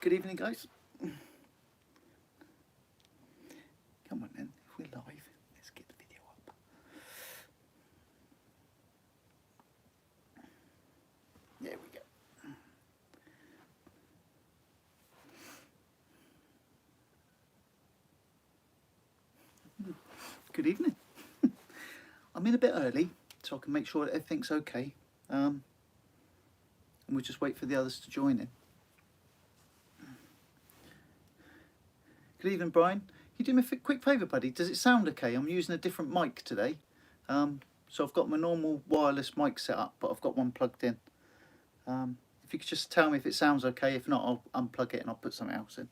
Good evening, guys. Come on then, if we're live, let's get the video up. There we go. Good evening. I'm in a bit early, so I can make sure that everything's okay. And we'll just wait for the others to join in. Good evening, Brian. Can you do me a quick favour, buddy? Does it sound okay? I'm using a different mic today. So I've got my normal wireless mic set up, but I've got one plugged in. If you could just tell me if it sounds okay. If not, I'll unplug it and I'll put something else in.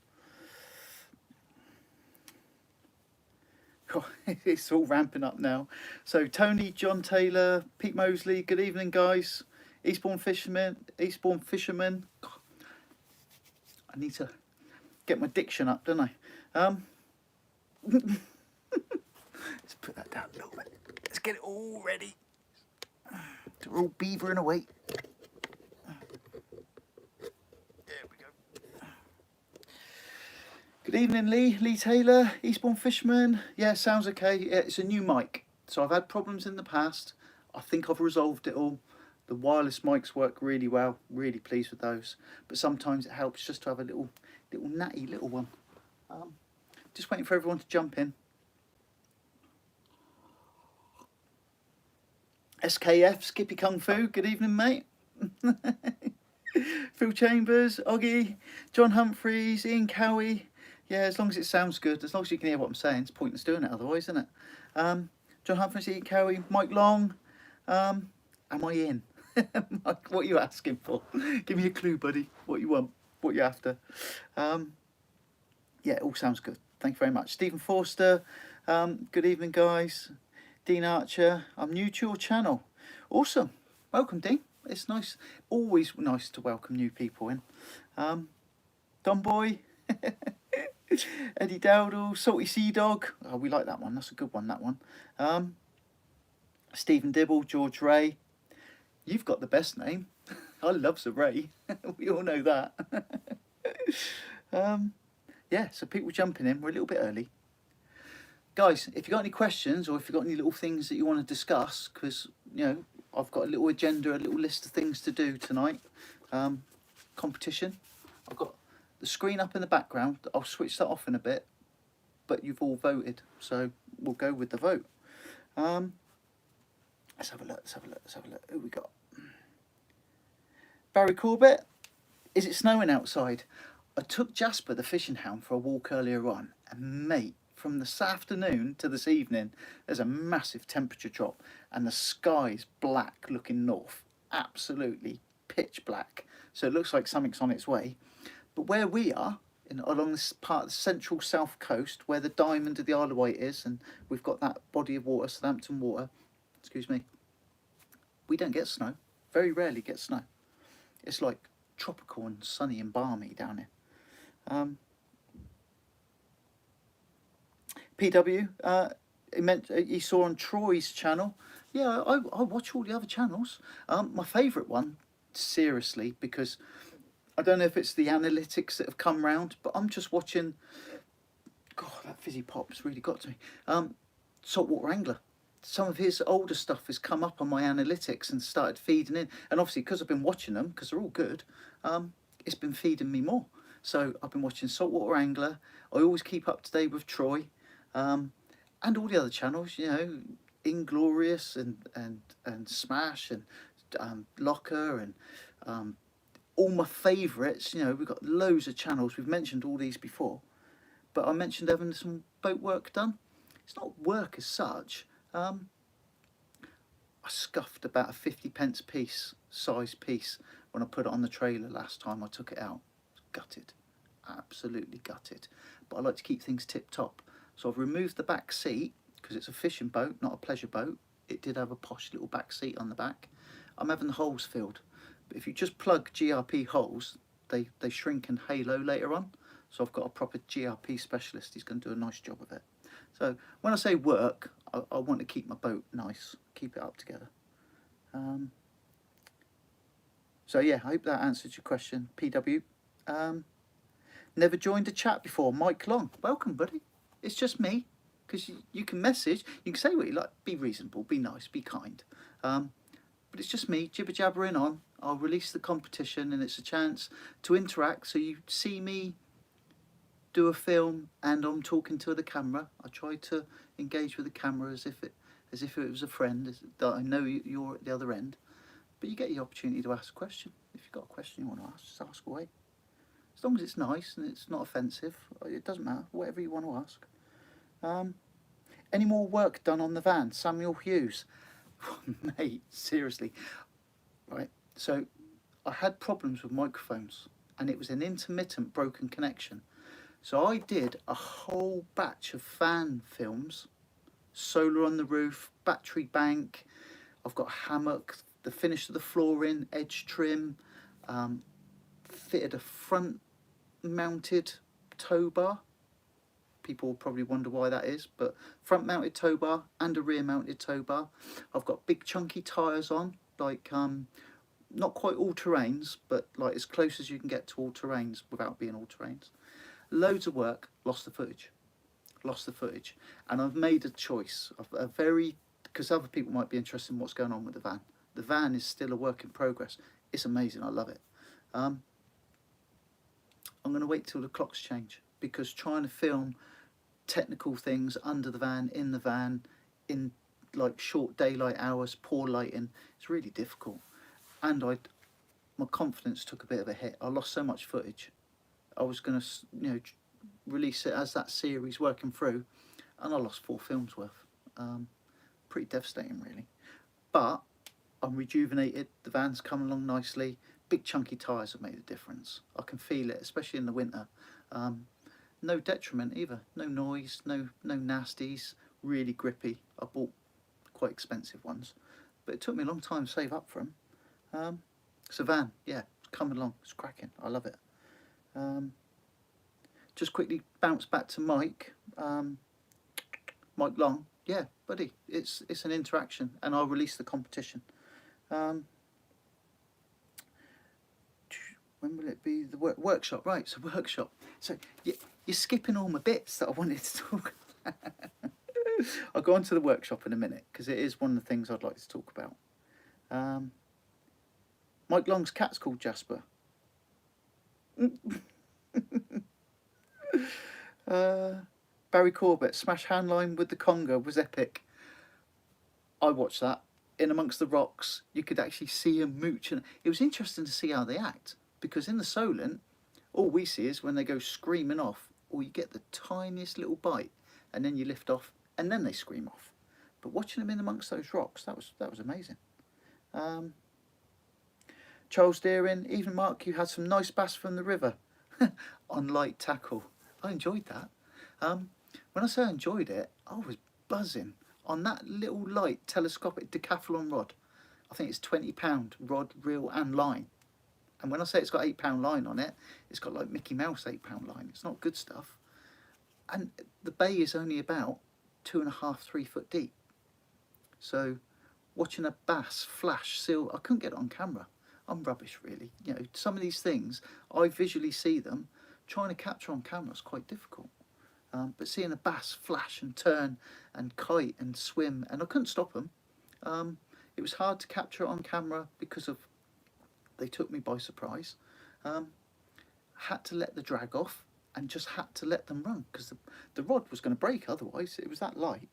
Oh, it's all ramping up now. So Tony, John Taylor, Pete Mosley, good evening, guys. Eastbourne Fisherman. God, I need to get my diction up, don't I? Let's put that down a little bit. Let's get it all ready. We're all beavering away. There we go. Good evening, Lee Taylor, Eastbourne Fisherman. Yeah, sounds okay. Yeah, it's a new mic. So I've had problems in the past. I think I've resolved it all. The wireless mics work really well. Really pleased with those. But sometimes it helps just to have a little natty little one. Just waiting for everyone to jump in. SKF, Skippy Kung Fu, good evening, mate. Phil Chambers, Oggy, John Humphreys, Ian Cowie. Yeah, as long as it sounds good, as long as you can hear what I'm saying, it's pointless doing it otherwise, isn't it? John Humphreys, Ian Cowie, Mike Long. Am I in? Mike, what are you asking for? Give me a clue, buddy. What you want? What you after? Yeah, it all sounds good. Thank you very much. Stephen Forster, good evening, guys. Dean Archer, I'm new to your channel. Awesome. Welcome, Dean. It's nice, always nice to welcome new people in. Don Boy, Eddie Dowdle, Salty Sea Dog. Oh, we like that one. That's a good one, that one. Stephen Dibble, George Ray. You've got the best name. I love Sir Ray. We all know that. Yeah, so people jumping in. We're a little bit early. Guys, if you've got any questions or if you've got any little things that you want to discuss, because, you know, I've got a little agenda, a little list of things to do tonight. Competition. I've got the screen up in the background. I'll switch that off in a bit, but you've all voted, so we'll go with the vote. Let's have a look, Who we got? Barry Corbett, is it snowing outside? I took Jasper, the fishing hound, for a walk earlier on, and mate, from this afternoon to this evening, there's a massive temperature drop and the sky's black looking north, absolutely pitch black. So it looks like something's on its way. But where we are, along this part of the central south coast, where the diamond of the Isle of Wight is, and we've got that body of water, Southampton Water, excuse me, we don't get snow, very rarely get snow. It's like tropical and sunny and balmy down here. PW, he saw on Troy's channel. Yeah, I watch all the other channels. My favourite one, seriously, because I don't know if it's the analytics that have come round, but I'm just watching. God, that fizzy pop's really got to me. Saltwater Angler. Some of his older stuff has come up on my analytics and started feeding in. And obviously, because I've been watching them, because they're all good, it's been feeding me more. So I've been watching Saltwater Angler. I always keep up to date with Troy. And all the other channels, you know, Inglorious and Smash and Locker and all my favourites. You know, we've got loads of channels. We've mentioned all these before, but I mentioned having some boat work done. It's not work as such. I scuffed about a 50p piece, size piece, when I put it on the trailer last time I took it out. Gutted, absolutely gutted. But I like to keep things tip top. So I've removed the back seat, because it's a fishing boat, not a pleasure boat. It did have a posh little back seat on the back. I'm having the holes filled. But if you just plug GRP holes, they shrink and halo later on. So I've got a proper GRP specialist. He's going to do a nice job of it. So when I say work, I want to keep my boat nice, keep it up together. So yeah, I hope that answered your question, PW. Never joined a chat before, Mike Long. Welcome, buddy. It's just me, because you can message, you can say what you like, be reasonable, be nice, be kind. But it's just me jibber jabbering on. I'll release the competition, and it's a chance to interact. So you see me do a film, and I'm talking to the camera. I try to engage with the camera as if it was a friend that I know you're at the other end. But you get the opportunity to ask a question. If you've got a question you want to ask, just ask away. As long as it's nice and it's not offensive, it doesn't matter. Whatever you want to ask. Any more work done on the van? Samuel Hughes. Mate, seriously. Right, so I had problems with microphones, and it was an intermittent broken connection. So I did a whole batch of fan films, solar on the roof, battery bank. I've got a hammock, the finish of the flooring, edge trim, fitted a front mounted tow bar. People will probably wonder why that is, but front mounted tow bar and a rear mounted tow bar. I've got big chunky tyres on, like not quite all terrains, but like as close as you can get to all terrains without being all terrains. Loads of work, lost the footage, and I've made a choice of a very, because other people might be interested in what's going on with the van. The van is still a work in progress. It's amazing, I love it. I'm going to wait till the clocks change, because trying to film technical things under the van, in like short daylight hours, poor lighting, it's really difficult. And my confidence took a bit of a hit. I lost so much footage. I was going to, release it as that series working through, and I lost 4 films worth. Pretty devastating, really. But I'm rejuvenated. The van's coming along nicely. Big chunky tyres have made a difference. I can feel it, especially in the winter. No detriment either. No noise. No nasties. Really grippy. I bought quite expensive ones, but it took me a long time to save up for them. So van, yeah, it's coming along. It's cracking. I love it. Just quickly bounce back to Mike. Mike Long. Yeah, buddy, it's an interaction, and I'll release the competition. When will it be? The workshop, right? So workshop. So you're skipping all my bits that I wanted to talk about. I'll go on to the workshop in a minute, because it is one of the things I'd like to talk about. Mike Long's cat's called Jasper. Barry Corbett, smash handline with the conga was epic. I watched that. In amongst the rocks, you could actually see him mooching. It was interesting to see how they act, because in the Solent, all we see is when they go screaming off, or you get the tiniest little bite, and then you lift off, and then they scream off. But watching them in amongst those rocks, that was amazing. Charles Deering, even Mark, you had some nice bass from the river on light tackle. I enjoyed that. When I say I enjoyed it, I was buzzing on that little light telescopic decathlon rod. I think it's £20 rod, reel and line. And when I say it's got £8 line on it, it's got like Mickey Mouse £8 line. It's not good stuff. And the bay is only about 2.5, 3 foot deep. So watching a bass flash seal, I couldn't get it on camera. I'm rubbish, really. Some of these things, I visually see them. Trying to capture on camera is quite difficult. But seeing a bass flash and turn and kite and swim, and I couldn't stop them. It was hard to capture it on camera because they took me by surprise. Had to let the drag off and just had to let them run, because the rod was going to break otherwise. It was that light.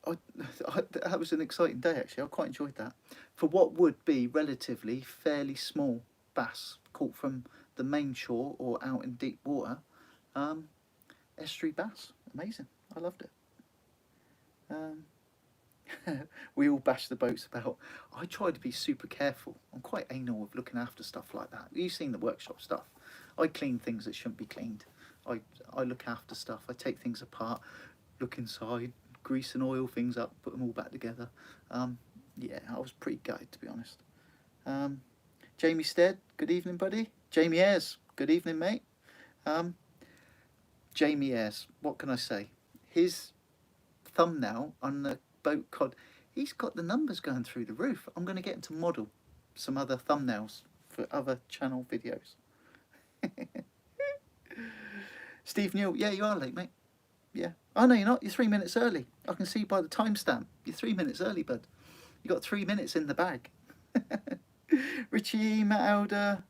That was an exciting day, actually. I quite enjoyed that. For what would be relatively fairly small bass caught from the main shore or out in deep water, estuary bass, amazing. I loved it. We all bash the boats about. I try to be super careful. I'm quite anal with looking after stuff like that. You've seen the workshop stuff. I clean things that shouldn't be cleaned. I look after stuff. I take things apart, look inside, grease and oil things up, put them all back together. Yeah, I was pretty gutted, to be honest. Jamie Stead, good evening, buddy. Jamie Ayres, good evening, mate. Jamie Ayres, what can I say? His thumbnail on the boat cod, he's got the numbers going through the roof. I'm going to get him to model some other thumbnails for other channel videos. Steve Newell, yeah, you are late, mate. Yeah. Oh, no, you're not. You're 3 minutes early. I can see by the timestamp. You're 3 minutes early, bud. You got 3 minutes in the bag. Richie, Matt Elder,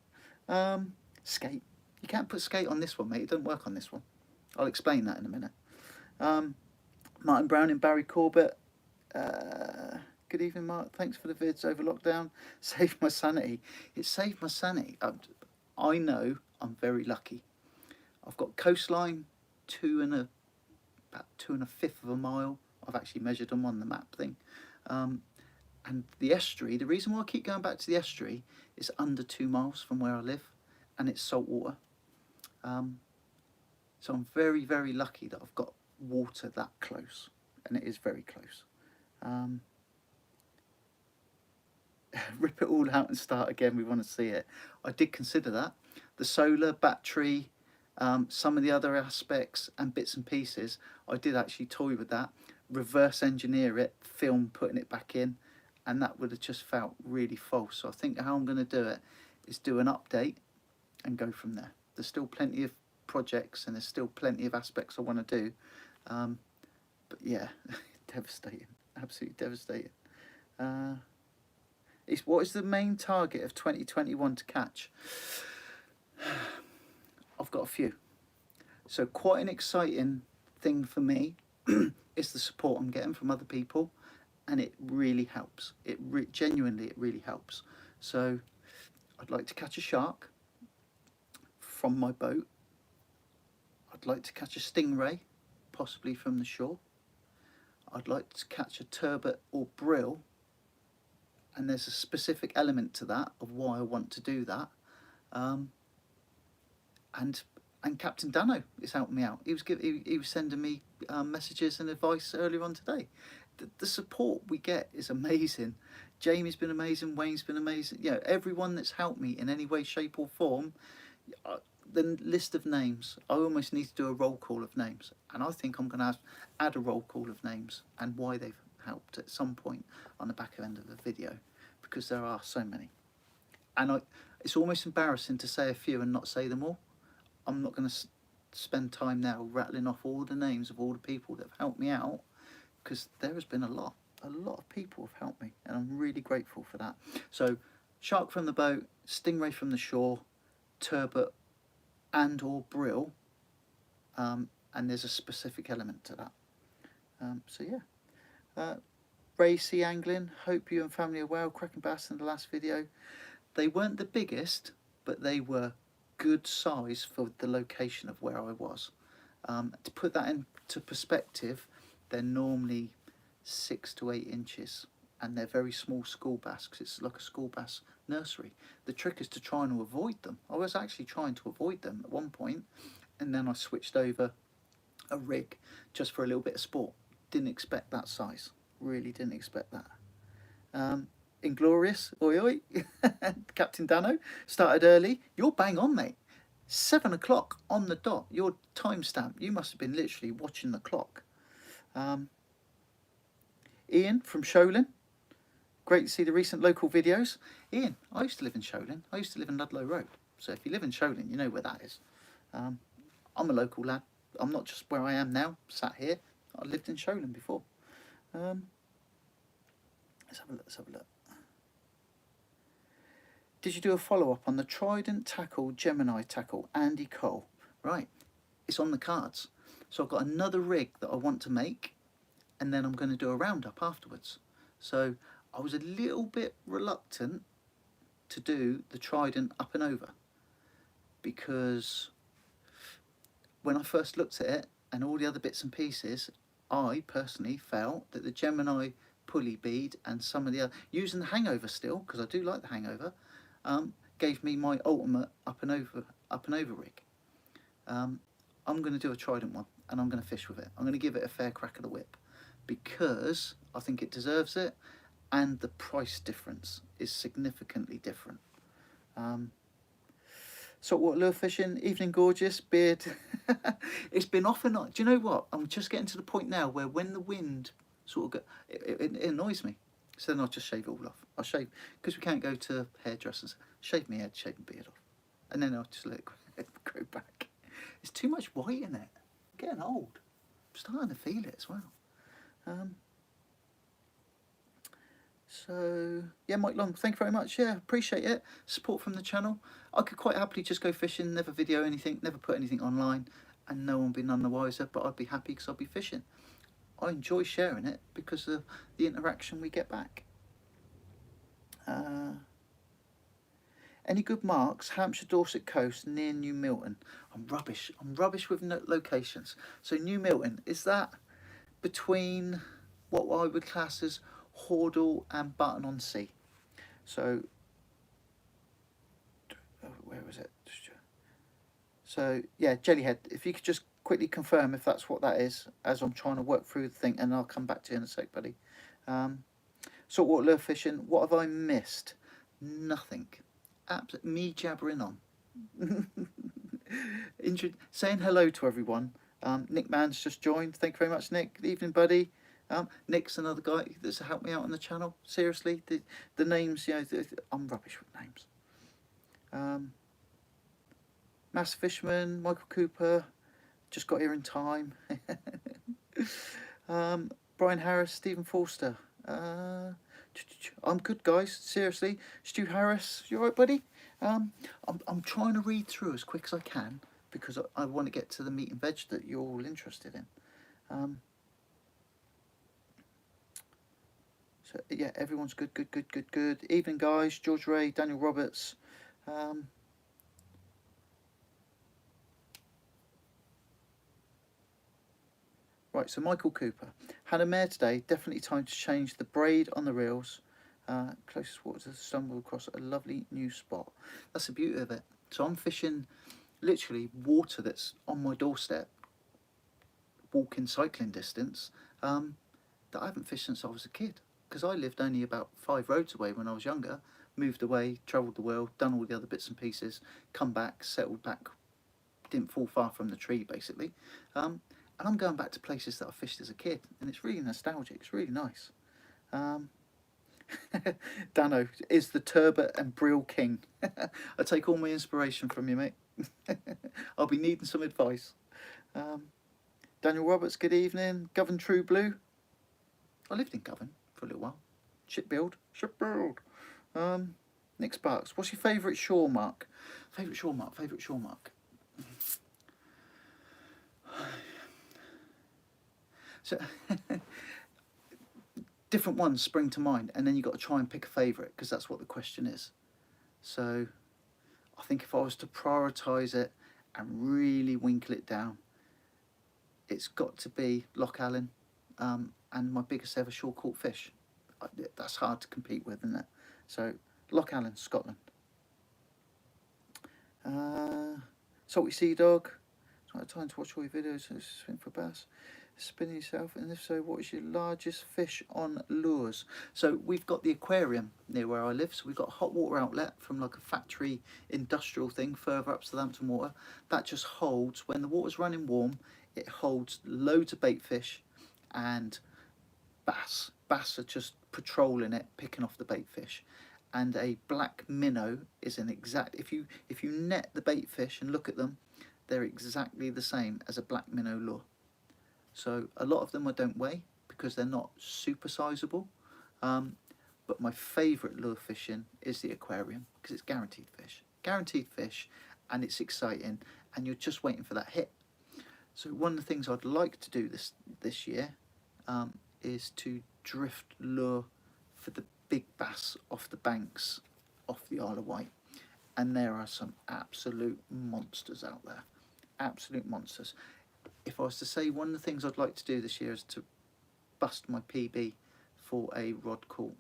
skate. You can't put skate on this one, mate. It doesn't work on this one. I'll explain that in a minute. Martin Brown and Barry Corbett. Good evening, Mark. Thanks for the vids over lockdown. Saved my sanity. It saved my sanity. I know I'm very lucky. I've got coastline, about 2.5 of a mile. I've actually measured them on the map thing. And the estuary, the reason why I keep going back to the estuary is under 2 miles from where I live, and it's salt water. So I'm very, very lucky that I've got water that close, and it is very close. Rip it all out and start again. We want to see it. I did consider that. The solar, battery, some of the other aspects and bits and pieces, I did actually toy with that. Reverse engineer it, film putting it back in, and that would have just felt really false. So I think how I'm going to do it is do an update and go from there. There's still plenty of projects and there's still plenty of aspects I want to do. But yeah, devastating. Absolutely devastating. What is the main target of 2021 to catch? I've got a few. So quite an exciting thing for me is the support I'm getting from other people, and it really helps. Genuinely, it really helps. So I'd like to catch a shark from my boat. I'd like to catch a stingray, possibly from the shore. I'd like to catch a turbot or brill, and there's a specific element to that of why I want to do that. And Captain Dano is helping me out. He was sending me messages and advice earlier on today. The support we get is amazing. Jamie's been amazing. Wayne's been amazing. You know, everyone that's helped me in any way, shape, or form. The list of names, I almost need to do a roll call of names, and I think I'm going to add a roll call of names and why they've helped at some point on the back end of the video, because there are so many, and it's almost embarrassing to say a few and not say them all. I'm not going to spend time now rattling off all the names of all the people that have helped me out, because there has been a lot of people have helped me, and I'm really grateful for that. So shark from the boat, stingray from the shore, turbot and or brill, and there's a specific element to that. So yeah. Ray Sea Angling, hope you and family are well. Cracking bass in the last video. They weren't the biggest, but they were good size for the location of where I was. To put that into perspective, they're normally 6 to 8 inches, and they're very small school bass because it's like a school bass nursery. The trick is to try and avoid them. I was actually trying to avoid them at one point, and then I switched over a rig just for a little bit of sport. Didn't expect that size. Really didn't expect that. Inglorious, oi oi. Captain Dano started early. You're bang on, mate. 7 o'clock on the dot. Your timestamp. You must have been literally watching the clock. Ian from Sholin. Great to see the recent local videos. Ian, I used to live in Sholin. I used to live in Ludlow Road. So if you live in Sholin, you know where that is. I'm a local lad. I'm not just where I am now, sat here. I lived in Sholin before. Let's have a look. Did you do a follow-up on the Trident tackle, Gemini tackle, Andy Cole? Right, it's on the cards. So I've got another rig that I want to make, and then I'm going to do a roundup afterwards. So I was a little bit reluctant to do the Trident up and over, because when I first looked at it and all the other bits and pieces, I personally felt that the Gemini pulley bead and some of the other, using the Hangover still, because I do like the Hangover, gave me my ultimate up and over rig. I'm going to do a Trident one, and I'm going to fish with it. I'm going to give it a fair crack of the whip, because I think it deserves it, and the price difference is significantly different. Saltwater lure fishing, evening gorgeous, beard. It's been off and on. Do you know what? I'm just getting to the point now where when the wind sort of go, it annoys me. So then I'll just shave it all off. I'll shave, because we can't go to hairdressers. Shave my head, shave my beard off. And then I'll just let it go back. It's too much white in it. I'm getting old. I'm starting to feel it as well. So yeah, Mike Long, thank you very much. Yeah, appreciate it. Support from the channel. I could quite happily just go fishing, never video anything, never put anything online, and no one be none the wiser. But I'd be happy because I'll be fishing. I enjoy sharing it because of the interaction we get back. Any good marks? Hampshire, Dorset coast near New Milton. I'm rubbish. I'm rubbish with locations. So New Milton, is that between what I would class as Hordle and Button-on-Sea? So where was it? So yeah, Jellyhead. If you could just quickly confirm if that's what that is, as I'm trying to work through the thing, and I'll come back to you in a sec, buddy. Saltwater lure fishing. What have I missed? Nothing. Me jabbering on. Saying hello to everyone. Nick Mann's just joined. Thank you very much, Nick. Good evening, buddy. Nick's another guy that's helped me out on the channel. Seriously, the names, you know, I'm rubbish with names. Mass Fishman, Michael Cooper, just got here in time. Brian Harris, Stephen Forster. I'm good, guys. Seriously, Stu Harris, you alright, buddy? I'm trying to read through as quick as I can because I want to get to the meat and veg that you're all interested in. So yeah, everyone's good. Evening, guys. George Ray, Daniel Roberts. Right, so Michael Cooper. Had a mare today, definitely time to change the braid on the reels. Closest water to stumble across a lovely new spot. That's the beauty of it. So I'm fishing literally water that's on my doorstep, walking cycling distance, that I haven't fished since I was a kid. Because I lived only about 5 roads away when I was younger, moved away, travelled the world, done all the other bits and pieces, come back, settled back, didn't fall far from the tree basically. And I'm going back to places that I fished as a kid, and it's really nostalgic. It's really nice. Dano is the turbot and brill king. I take all my inspiration from you, mate. I'll be needing some advice. Daniel Roberts, good evening. Govan True Blue. I lived in Govan for a little while. Shipbuild. Nick Sparks, what's your favourite shore mark? Favourite shore mark. So different ones spring to mind, and then you've got to try and pick a favourite because that's what the question is. So I think if I was to prioritise it and really winkle it down, it's got to be Loch Allen, and my biggest ever shore caught fish. That's hard to compete with, isn't it? So Loch Allen, Scotland. Salty Sea Dog. It's not time to watch all your videos. Swim for bass. Spinning yourself, and if so, what is your largest fish on lures? So we've got the aquarium near where I live, so we've got a hot water outlet from like a factory industrial thing further up Southampton Water. That just holds, when the water's running warm, it holds loads of bait fish and bass. Bass are just patrolling it, picking off the bait fish. And a black minnow is an exact, if you net the bait fish and look at them, they're exactly the same as a black minnow lure. So a lot of them I don't weigh because they're not super sizable. But my favourite lure fishing is the aquarium because it's guaranteed fish, and it's exciting, and you're just waiting for that hit. So one of the things I'd like to do this year is to drift lure for the big bass off the banks off the Isle of Wight, and there are some absolute monsters out there, absolute monsters. If I was to say one of the things I'd like to do this year is to bust my PB for a rod caught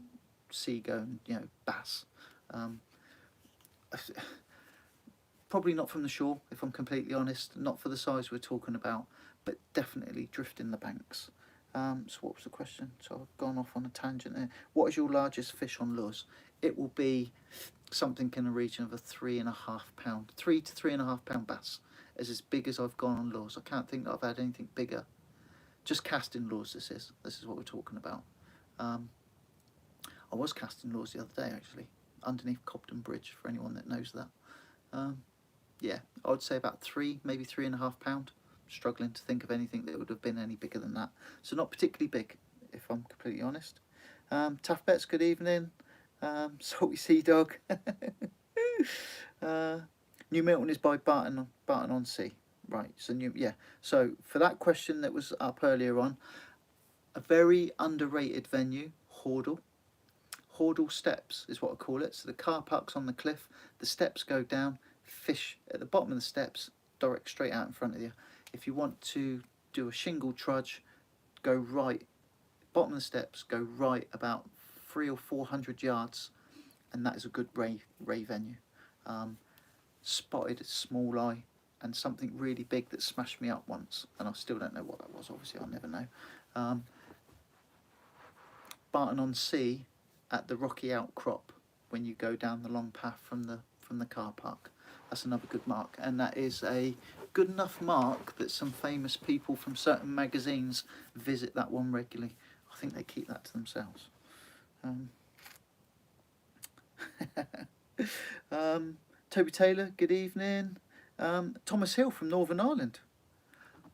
seagoing, bass. Probably not from the shore, if I'm completely honest, not for the size we're talking about, but definitely drifting the banks. So what was the question? So I've gone off on a tangent there. What is your largest fish on lures? It will be something in the region of a 3.5 pound, 3 to 3.5 pound bass. Is as big as I've gone on lures. I can't think that I've had anything bigger. Just casting lures, this is what we're talking about. I was casting lures the other day actually, underneath Cobden Bridge, for anyone that knows that. yeah, I would say about £3, maybe £3.5. Struggling to think of anything that would have been any bigger than that. So not particularly big, if I'm completely honest. Tough Bets, good evening. Salty Sea Dog. New Milton is by Barton-on-Sea. Right, so So for that question that was up earlier on, a very underrated venue, Hordle. Hordle Steps is what I call it. So the car park's on the cliff, the steps go down, fish at the bottom of the steps, direct straight out in front of you. If you want to do a shingle trudge, go right, bottom of the steps, go right about 300 or 400 yards, and that is a good ray venue. Spotted a small eye and something really big that smashed me up once, and I still don't know what that was. Obviously, I'll never know. Barton-on-Sea at the rocky outcrop when you go down the long path from the car park. That's another good mark, and that is a good enough mark that some famous people from certain magazines visit that one regularly. I think they keep that to themselves. Toby Taylor, good evening. Thomas Hill from Northern Ireland.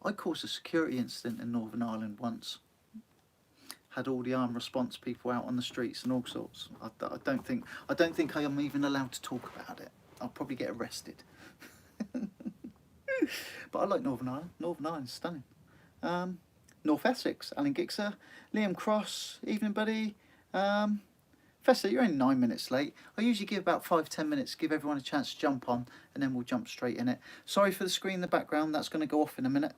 I caused a security incident in Northern Ireland once. Had all the armed response people out on the streets and all sorts. I don't think I am even allowed to talk about it. I'll probably get arrested. But I like Northern Ireland. Northern Ireland's stunning. North Essex, Alan Gixer, Liam Cross, evening buddy. Fester, you're only 9 minutes late. I usually give about 5-10 minutes, give everyone a chance to jump on, and then we'll jump straight in it. Sorry for the screen in the background, that's going to go off in a minute.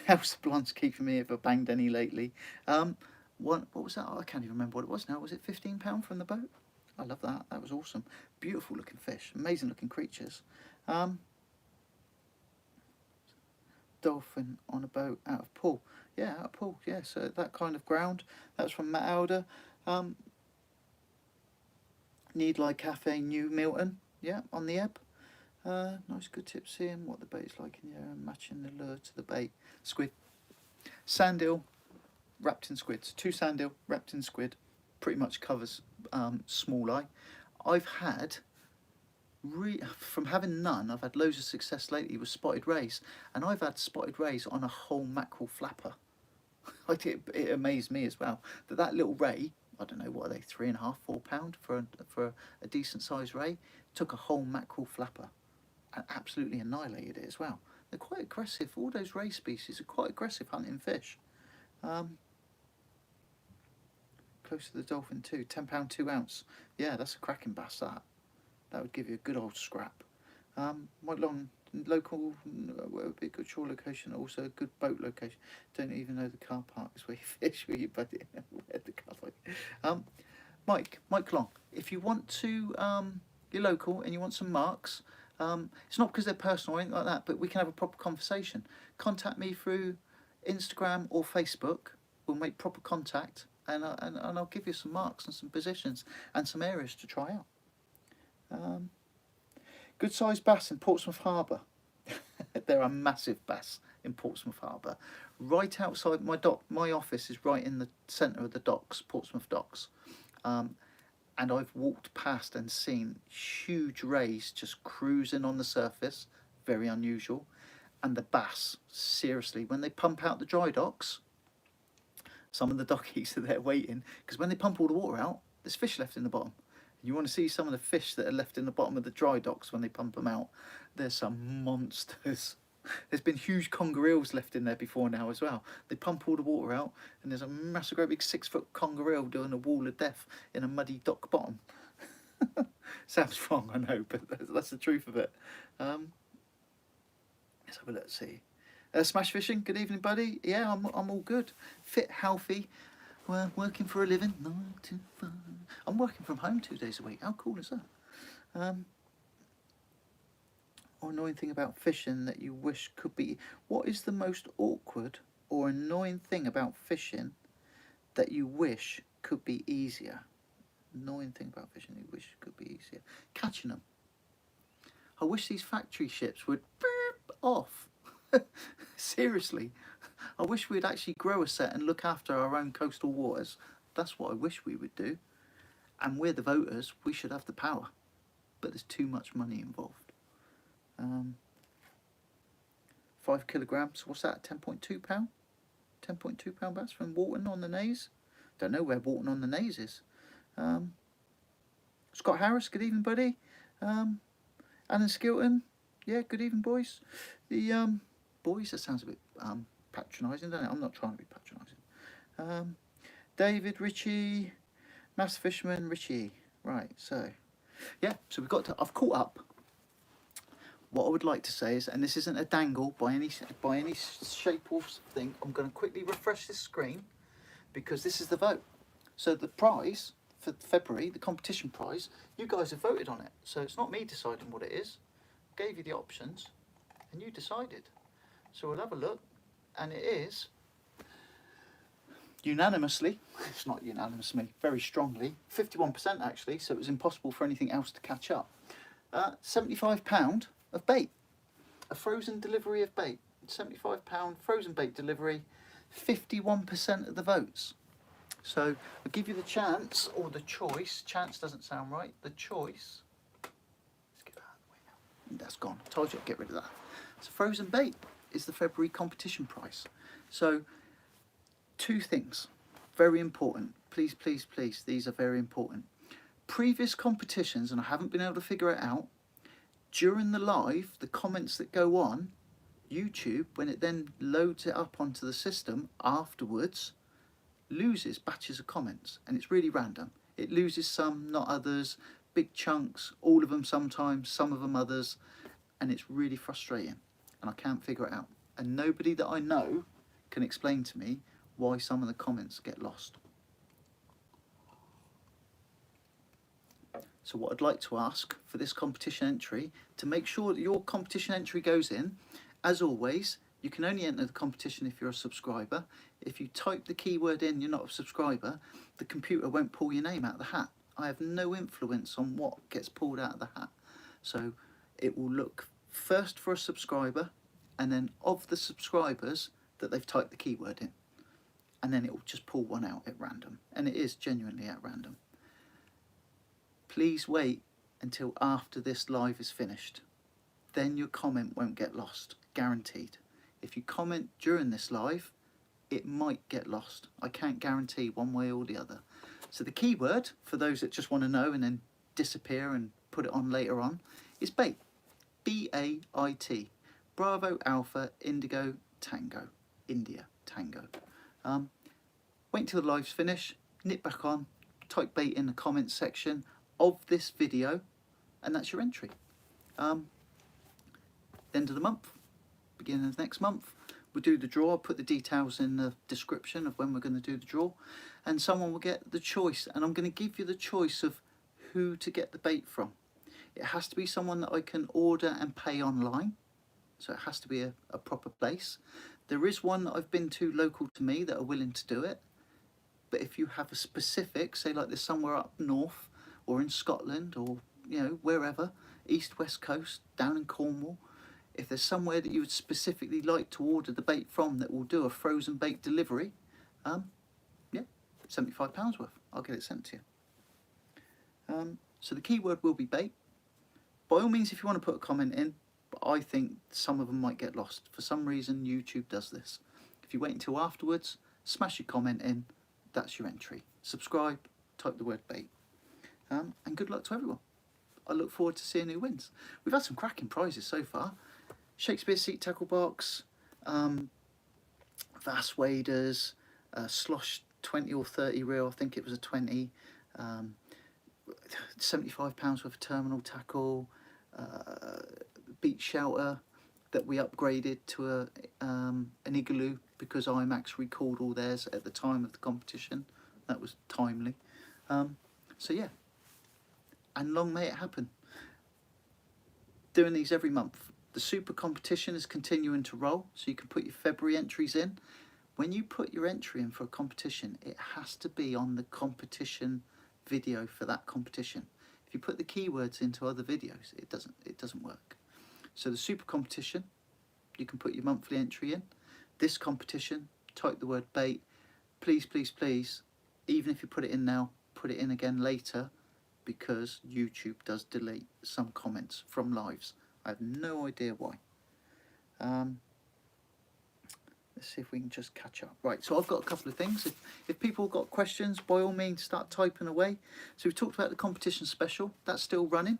How's the blonde's keeping me if I banged any lately? What was that? Oh, I can't even remember what it was now. Was it £15 from the boat? I love that. That was awesome. Beautiful looking fish, amazing looking creatures. Dolphin on a boat out of pool. Yeah, out of pool. Yeah, so that kind of ground. That's from Matt Alder. Needlight Cafe, New Milton. Yeah, on the ebb. Nice, good tip seeing what the bait's like in the air and matching the lure to the bait. Squid. Sandeel wrapped in squids. 2 sandeel wrapped in squid. Pretty much covers small eye. I've had, from having none, I've had loads of success lately with spotted rays. And I've had spotted rays on a whole mackerel flapper. It amazed me as well. That little ray, I don't know, what are they, £3.5, £4 for a decent sized ray, took a whole mackerel flapper. And absolutely annihilated it as well. They're quite aggressive. All those ray species are quite aggressive hunting fish. Close to the dolphin too. £10, 2 ounce. Yeah, that's a cracking bass. That would give you a good old scrap. Mike Long, local, would be a good shore location. Also a good boat location. Don't even know the car park is where you fish with your buddy. Where the car park. Mike Long. If you want to, you're local and you want some marks. It's not because they're personal or anything like that, but we can have a proper conversation. Contact me through Instagram or Facebook. We'll make proper contact, and I'll give you some marks and some positions and some areas to try out. Good sized bass in Portsmouth Harbour. There are massive bass in Portsmouth Harbour. Right outside my office is right in the centre of the docks, Portsmouth docks. And I've walked past and seen huge rays just cruising on the surface, very unusual. And the bass, seriously, when they pump out the dry docks, some of the dockies are there waiting, because when they pump all the water out, there's fish left in the bottom. And you want to see some of the fish that are left in the bottom of the dry docks when they pump them out. There's some monsters. There's been huge conger eels left in there before now as well. They pump all the water out, and there's a massive, great big 6-foot conger eel doing a wall of death in a muddy dock bottom. Sounds wrong, I know, but that's the truth of it. Let's have a look. See, Smash Fishing. Good evening, buddy. Yeah, I'm all good, fit, healthy. Well, working for a living. 9 to 5. I'm working from home 2 days a week. How cool is that? Or annoying thing about fishing that you wish could be. What is the most awkward or annoying thing about fishing that you wish could be easier? Annoying thing about fishing you wish could be easier. Catching them. I wish these factory ships would beep off. Seriously. I wish we'd actually grow a set and look after our own coastal waters. That's what I wish we would do. And we're the voters. We should have the power. but there's too much money involved. 5 kilograms, what's that, £10.2? £10.2 bass from Walton on the Naze. Don't know where Walton on the Naze is. Scott Harris, good evening, buddy. Alan Skilton, yeah, good evening, boys. The boys, that sounds a bit patronising, doesn't it? I'm not trying to be patronising. David, Richie, Mass Fisherman, Richie. Right, so yeah, so we've got to, I've caught up. What I would like to say is, and this isn't a dangle by any shape or thing, I'm going to quickly refresh this screen because this is the vote. So the prize for February, the competition prize, you guys have voted on it. So it's not me deciding what it is. I gave you the options and you decided. So we'll have a look, and it is unanimously, it's not unanimously, very strongly, 51% actually, so it was impossible for anything else to catch up. £75 of bait, a frozen delivery of bait, £75 frozen bait delivery, 51% of the votes. So I'll give you the chance, or the choice, chance doesn't sound right, the choice, let's get that out of the way now, that's gone, I told you I'd get rid of that. So frozen bait is the February competition prize. So 2 things, very important, please, please, please, these are very important. Previous competitions, and I haven't been able to figure it out, during the live, the comments that go on YouTube, when it then loads it up onto the system afterwards, loses batches of comments, and it's really random. It loses some, not others, big chunks, all of them sometimes, some of them others, and it's really frustrating, and I can't figure it out. And nobody that I know can explain to me why some of the comments get lost. So what I'd like to ask for this competition entry, to make sure that your competition entry goes in, as always, you can only enter the competition if you're a subscriber. If you type the keyword in, you're not a subscriber, the computer won't pull your name out of the hat. I have no influence on what gets pulled out of the hat. So it will look first for a subscriber, and then of the subscribers that they've typed the keyword in. And then it will just pull one out at random. And it is genuinely at random. Please wait until after this live is finished. Then your comment won't get lost, guaranteed. If you comment during this live, it might get lost. I can't guarantee one way or the other. So the keyword, for those that just want to know and then disappear and put it on later on, is bait. B-A-I-T. Bravo, Alpha, Indigo, Tango. India, Tango. Wait until the live's finished, nip back on, type bait in the comments section of this video, and that's your entry. End of the month, beginning of next month, we'll do the draw. I'll put the details in the description of when we're going to do the draw, and someone will get the choice, and I'm going to give you the choice of who to get the bait from. It has to be someone that I can order and pay online, so it has to be a proper place. There is one that I've been to local to me that are willing to do it, but if you have a specific, say like there's somewhere up north or in Scotland or you know wherever, east, west coast, down in Cornwall, if there's somewhere that you would specifically like to order the bait from that will do a frozen bait delivery, yeah, £75 worth, I'll get it sent to you. So the keyword will be bait. By all means, if you want to put a comment in, but I think some of them might get lost. For some reason, YouTube does this. If you wait until afterwards, smash your comment in, that's your entry. Subscribe, type the word bait. And good luck to everyone. I look forward to seeing who wins. We've had some cracking prizes so far. Shakespeare seat tackle box, Vass waders, slosh 20 or 30 reel, I think it was a 20, £75 worth of terminal tackle, beach shelter that we upgraded to an igloo because IMAX recalled all theirs at the time of the competition. That was timely. So yeah, and long may it happen. Doing these every month. The super competition is continuing to roll, so you can put your February entries in. When you put your entry in for a competition, it has to be on the competition video for that competition. If you put the keywords into other videos, it doesn't work. So the super competition, you can put your monthly entry in. This competition, type the word bait. Please, please, please, even if you put it in now, put it in again later. because YouTube does delete some comments from lives. I have no idea why. Let's see if we can just catch up. Right, so I've got a couple of things. If people have got questions, by all means, start typing away. So we've talked about the competition special. That's still running.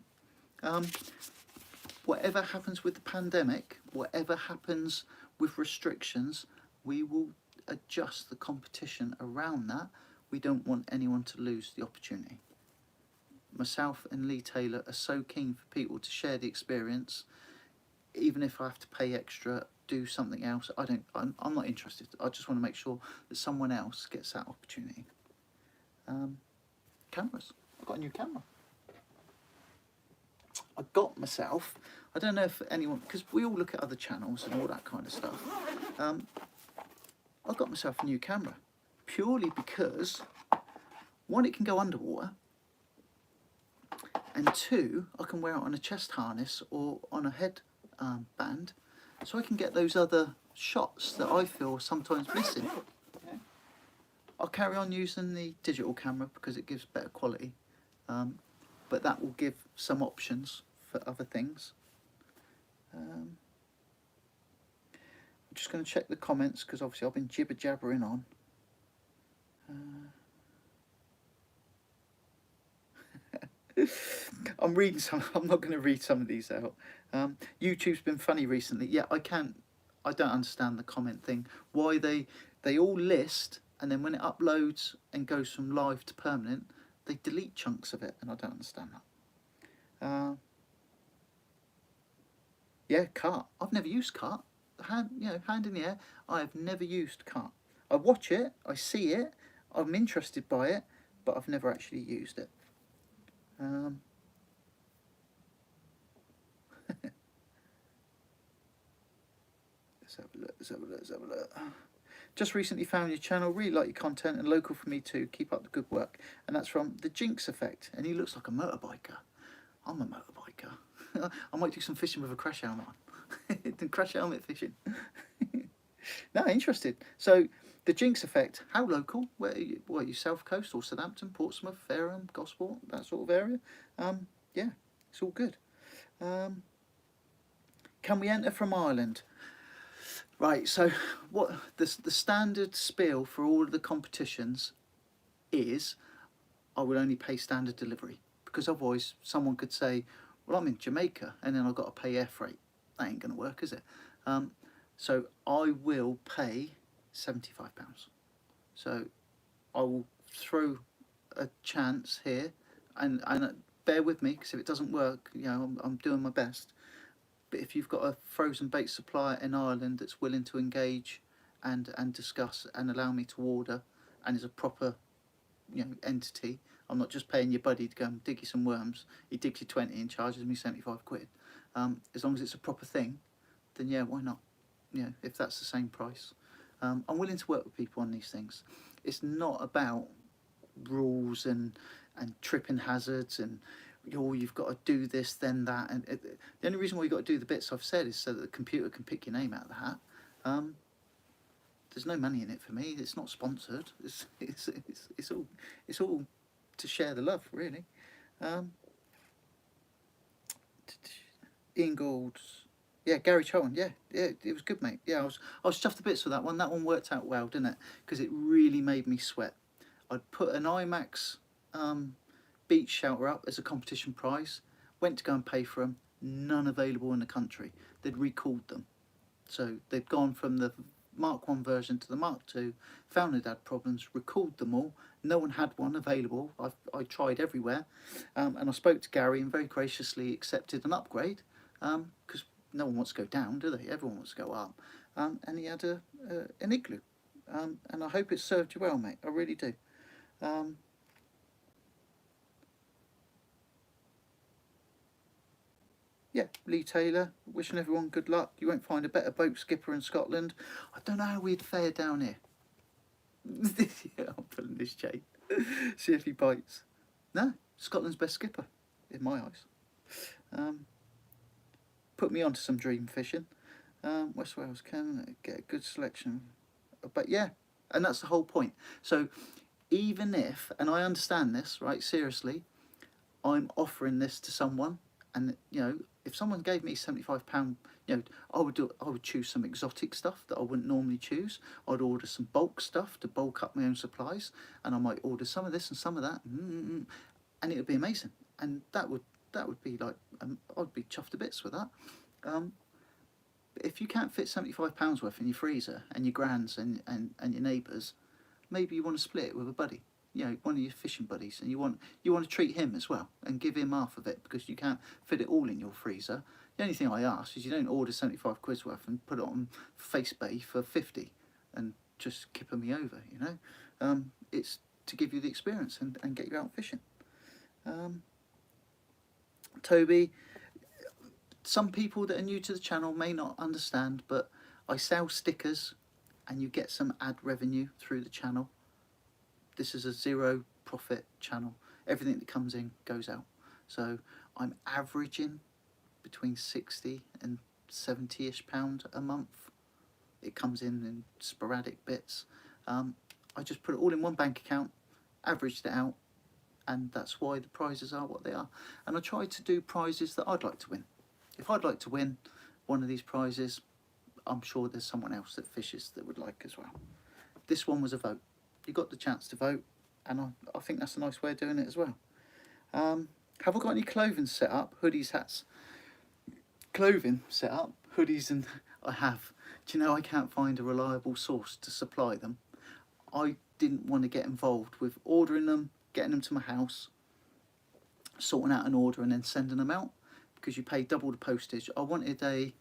Whatever happens with the pandemic, whatever happens with restrictions, we will adjust the competition around that. We don't want anyone to lose the opportunity. Myself and Lee Taylor are so keen for people to share the experience. Even if I have to pay extra, do something else, I'm not interested. I just want to make sure that someone else gets that opportunity. Cameras. I've got a new camera. I got myself, I don't know if anyone, because we all look at other channels and all that kind of stuff. I got myself a new camera purely because, one, it can go underwater, and two, I can wear it on a chest harness or on a head band, so I can get those other shots that I feel sometimes missing. I'll carry on using the digital camera because it gives better quality, but that will give some options for other things. I'm just going to check the comments because obviously I've been jibber jabbering on. I'm reading some. I'm not going to read some of these out. YouTube's been funny recently. Yeah, I don't understand the comment thing. Why they all list, and then when it uploads and goes from live to permanent, they delete chunks of it, and I don't understand that. Yeah, cart. I've never used cart. Hand in the air. I have never used cart. I watch it. I see it. I'm interested by it, but I've never actually used it. Let's have a look. Just recently found your channel, really like your content and local for me too. Keep up the good work. And that's from The Jinx Effect. And he looks like a motorbiker. I'm a motorbiker. I might do some fishing with a crash helmet on. Crash helmet fishing. No, interested. So, The Jinx Effect, how local? Where are you South Coast or Southampton, Portsmouth, Fareham, Gosport, that sort of area? Yeah, it's all good. Can we enter from Ireland? Right, so what the standard spiel for all of the competitions is, I will only pay standard delivery, because otherwise someone could say, well, I'm in Jamaica and then I've got to pay air freight. That ain't going to work, is it? So I will pay £75. So I will throw a chance here, and bear with me, because if it doesn't work, I'm doing my best. But if you've got a frozen bait supplier in Ireland that's willing to engage and discuss and allow me to order, and is a proper entity, I'm not just paying your buddy to go and dig you some worms. He digs you 20 and charges me 75 quid. As long as it's a proper thing, then yeah, why not? If that's the same price. I'm willing to work with people on these things. It's not about rules and tripping hazards and you've got to do this, then that. And the only reason why you've got to do the bits I've said is so that the computer can pick your name out of the hat. There's no money in it for me. It's not sponsored. It's all to share the love, really. Ian Gould's, yeah, Gary Chowan, yeah, it was good, mate. Yeah, I was chuffed to bits with that one. That one worked out well, didn't it? Because it really made me sweat. I'd put an IMAX beach shelter up as a competition prize, went to go and pay for them, none available in the country. They'd recalled them, so they'd gone from the Mark 1 version to the Mark 2, found they'd had problems, recalled them all, no one had one available. I tried everywhere, and I spoke to Gary and very graciously accepted an upgrade, because no one wants to go down, do they? Everyone wants to go up. And he had an igloo, and I hope it served you well, mate. I really do. Yeah, Lee Taylor, wishing everyone good luck. You won't find a better boat skipper in Scotland. I don't know how we'd fare down here. Yeah, I'm pulling this chain. See if he bites. No, Scotland's best skipper, in my eyes. Put me onto some dream fishing. West Wales can get a good selection. But yeah, and that's the whole point. So even if, and I understand this, right, seriously, I'm offering this to someone, and you know, if someone gave me £75, you know, I would choose some exotic stuff that I wouldn't normally choose. I'd order some bulk stuff to bulk up my own supplies, and I might order some of this and some of that, and it would be amazing. And that would be like, I'd be chuffed to bits with that. If you can't fit £75 worth in your freezer and your grands and your neighbours, maybe you want to split it with a buddy, you know, one of your fishing buddies, and you want to treat him as well and give him half of it because you can't fit it all in your freezer. The only thing I ask is you don't order 75 quid's worth and put it on FaceBay for 50 and just kipper me over, you know. It's to give you the experience and get you out fishing. Toby, some people that are new to the channel may not understand, but I sell stickers and you get some ad revenue through the channel. This is a zero profit channel. Everything that comes in goes out. So I'm averaging between 60 and 70-ish pound a month. It comes in sporadic bits. I just put it all in one bank account, averaged it out, and that's why the prizes are what they are. And I try to do prizes that I'd like to win. If I'd like to win one of these prizes, I'm sure there's someone else that fishes that would like as well. This one was a vote. You got the chance to vote, and I think that's a nice way of doing it as well. Have I got any clothing set up? Hoodies, hats, clothing set up, hoodies, and I have. Do you know, I can't find a reliable source to supply them. I didn't want to get involved with ordering them, getting them to my house, sorting out an order and then sending them out, because you pay double the postage. I wanted a,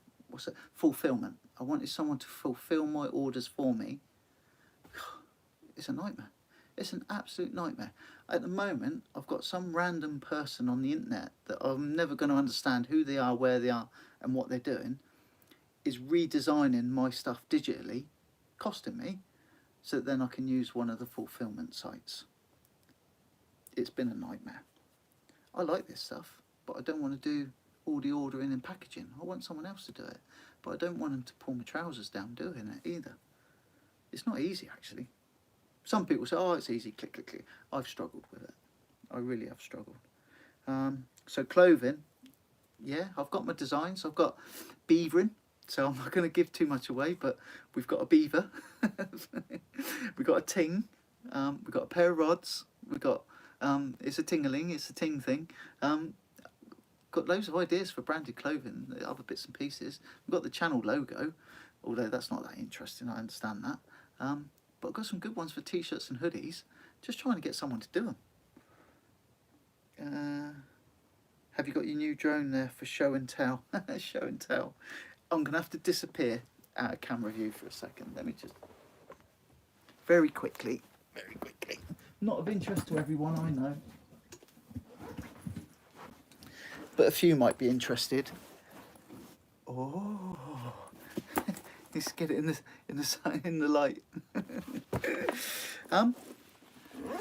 fulfillment. I wanted someone to fulfill my orders for me. It's a nightmare. It's an absolute nightmare. At the moment, I've got some random person on the internet that I'm never going to understand who they are, where they are, and what they're doing, is redesigning my stuff digitally, costing me, so that then I can use one of the fulfillment sites. It's been a nightmare. I like this stuff, but I don't want to do all the ordering and packaging. I want someone else to do it, but I don't want them to pull my trousers down doing it either. It's not easy, actually. Some people say, oh, it's easy, click, click, click. I've struggled with it. I really have struggled. So clothing, yeah, I've got my designs. I've got beavering, so I'm not going to give too much away, but we've got a beaver. We've got a ting. We've got a pair of rods. We've got, it's a ting-a-ling, it's a ting thing. Got loads of ideas for branded clothing, other bits and pieces. We've got the channel logo, although that's not that interesting, I understand that. But I've got some good ones for t-shirts and hoodies. Just trying to get someone to do them. Have you got your new drone there for show and tell? Show and tell. I'm going to have to disappear out of camera view for a second. Let me just... Very quickly. Not of interest to everyone, I know. But a few might be interested. Oh... Let's get it in the light.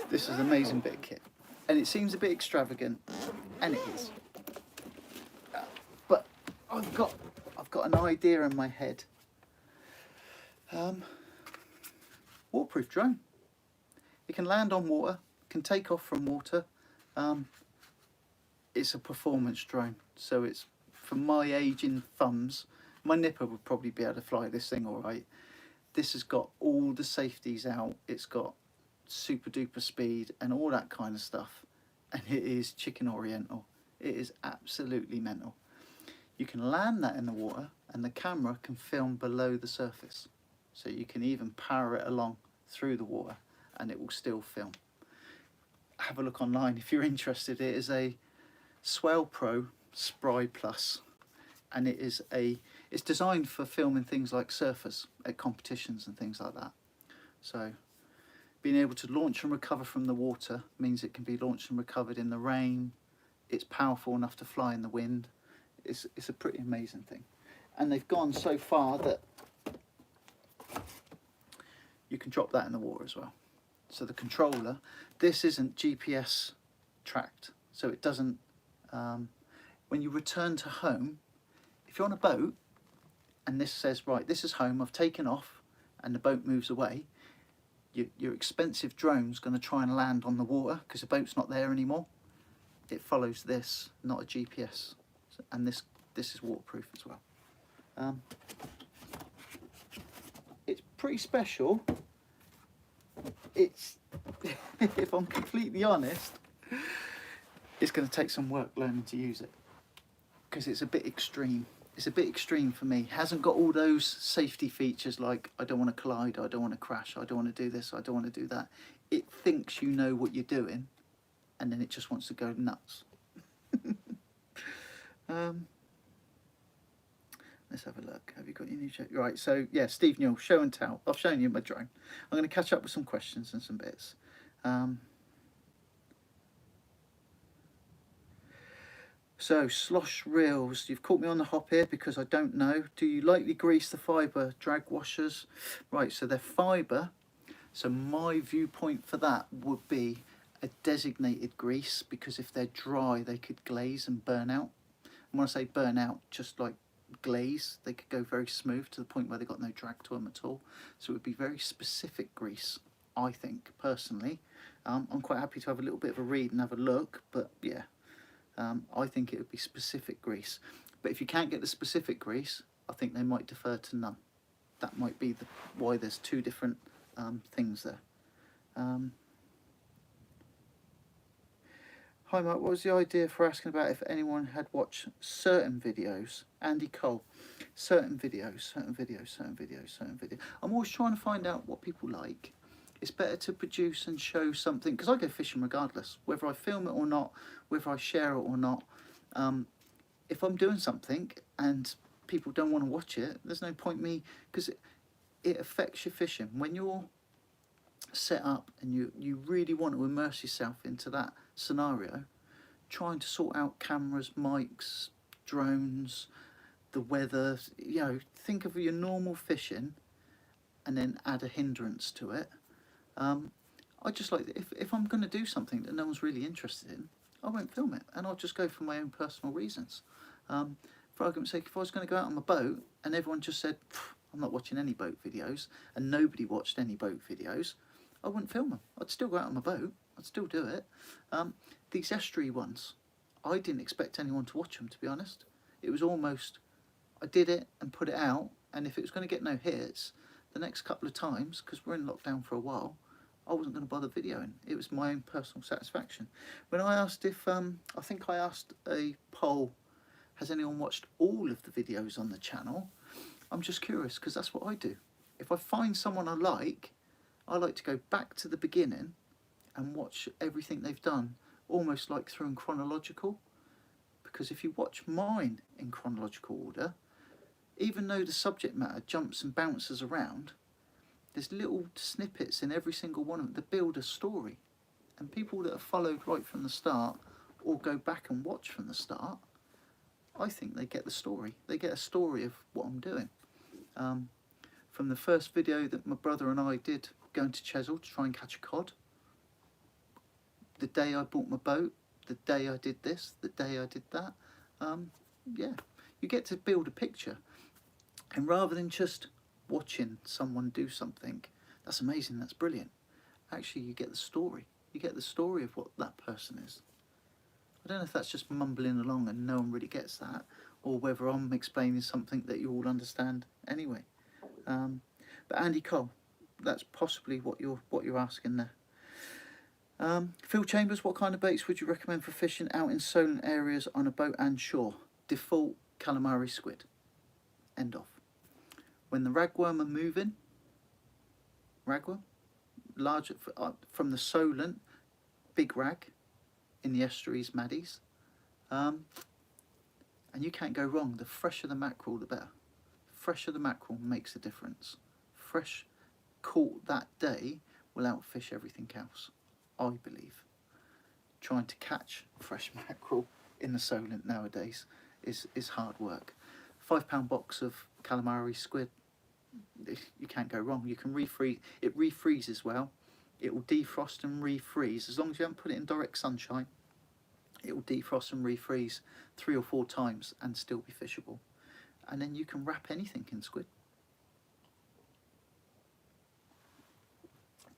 This is an amazing bit of kit, and it seems a bit extravagant, and it is. But I've got an idea in my head. Waterproof drone. It can land on water, can take off from water. It's a performance drone, so it's for my aging thumbs. My nipper would probably be able to fly this thing all right. This has got all the safeties out. It's got super duper speed and all that kind of stuff. And it is chicken oriental. It is absolutely mental. You can land that in the water and the camera can film below the surface. So you can even power it along through the water and it will still film. Have a look online if you're interested. It is a Swell Pro Spry Plus. And it's designed for filming things like surfers at competitions and things like that. So being able to launch and recover from the water means it can be launched and recovered in the rain. It's powerful enough to fly in the wind. It's a pretty amazing thing. And they've gone so far that you can drop that in the water as well. So the controller, this isn't GPS tracked, so it doesn't, when you return to home, if you're on a boat and this says, right, this is home, I've taken off, and the boat moves away, your expensive drone's going to try and land on the water because the boat's not there anymore. it follows this, not a GPS, and this is waterproof as well. It's pretty special. It's if I'm completely honest, it's going to take some work learning to use it, because it's a bit extreme. It's a bit extreme for me. Hasn't got all those safety features like I don't want to collide, I don't want to crash, I don't want to do this, I don't want to do that. It thinks you know what you're doing, and then it just wants to go nuts. Let's have a look. Have you got your new show? Right, so yeah, Steve Newell, show and tell. I've shown you my drone. I'm going to catch up with some questions and some bits. So, slosh reels, you've caught me on the hop here because I don't know. Do you lightly grease the fibre drag washers? Right, so they're fibre. So my viewpoint for that would be a designated grease, because if they're dry, they could glaze and burn out. And when I say burn out, just like glaze, they could go very smooth to the point where they've got no drag to them at all. So it would be very specific grease, I think, personally. I'm quite happy to have a little bit of a read and have a look, but yeah. I think it would be specific grease. But if you can't get the specific grease, I think they might defer to none. That might be why there's two different things there. Hi Mark, what was the idea for asking about if anyone had watched certain videos? Andy Cole. Certain videos. I'm always trying to find out what people like. It's better to produce and show something, because I go fishing regardless, whether I film it or not, whether I share it or not. If I'm doing something and people don't want to watch it, there's no point me, because it affects your fishing. When you're set up and you really want to immerse yourself into that scenario, trying to sort out cameras, mics, drones, the weather, you know, think of your normal fishing and then add a hindrance to it. I just like, if I'm going to do something that no one's really interested in, I won't film it, and I'll just go for my own personal reasons. For argument's sake, if I was going to go out on my boat and everyone just said, I'm not watching any boat videos, and nobody watched any boat videos, I wouldn't film them. I'd still go out on my boat, I'd still do it. These estuary ones, I didn't expect anyone to watch them, to be honest. It was almost, I did it and put it out, and if it was going to get no hits, the next couple of times, because we're in lockdown for a while, I wasn't going to bother videoing. It was my own personal satisfaction. When I asked if, I think I asked a poll, has anyone watched all of the videos on the channel? I'm just curious, because that's what I do. If I find someone I like to go back to the beginning and watch everything they've done, almost like through in chronological. Because if you watch mine in chronological order, even though the subject matter jumps and bounces around, there's little snippets in every single one of them that build a story. And people that have followed right from the start, or go back and watch from the start, I think they get the story. They get a story of what I'm doing. From the first video that my brother and I did going to Chesil to try and catch a cod, the day I bought my boat, the day I did this, the day I did that, yeah, you get to build a picture. And rather than just watching someone do something, that's amazing, that's brilliant, actually you get the story. You get the story of what that person is. I don't know if that's just mumbling along and no one really gets that, or whether I'm explaining something that you all understand anyway. But Andy Cole, that's possibly what you're asking there. Phil Chambers, what kind of baits would you recommend for fishing out in solan areas on a boat and shore? Default calamari squid. End of. When the ragworm are moving, ragworm, large from the solan, big rag in the estuaries, maddies, and you can't go wrong. The fresher the mackerel, the better. Fresher the mackerel makes a difference. Fresh caught that day will outfish everything else, I believe. Trying to catch fresh mackerel in the solan nowadays is hard work. £5 box of calamari squid, you can't go wrong. You can refreeze, it refreezes well. It will defrost and refreeze. As long as you haven't put it in direct sunshine, it will defrost and refreeze 3 or 4 times and still be fishable. And then you can wrap anything in squid.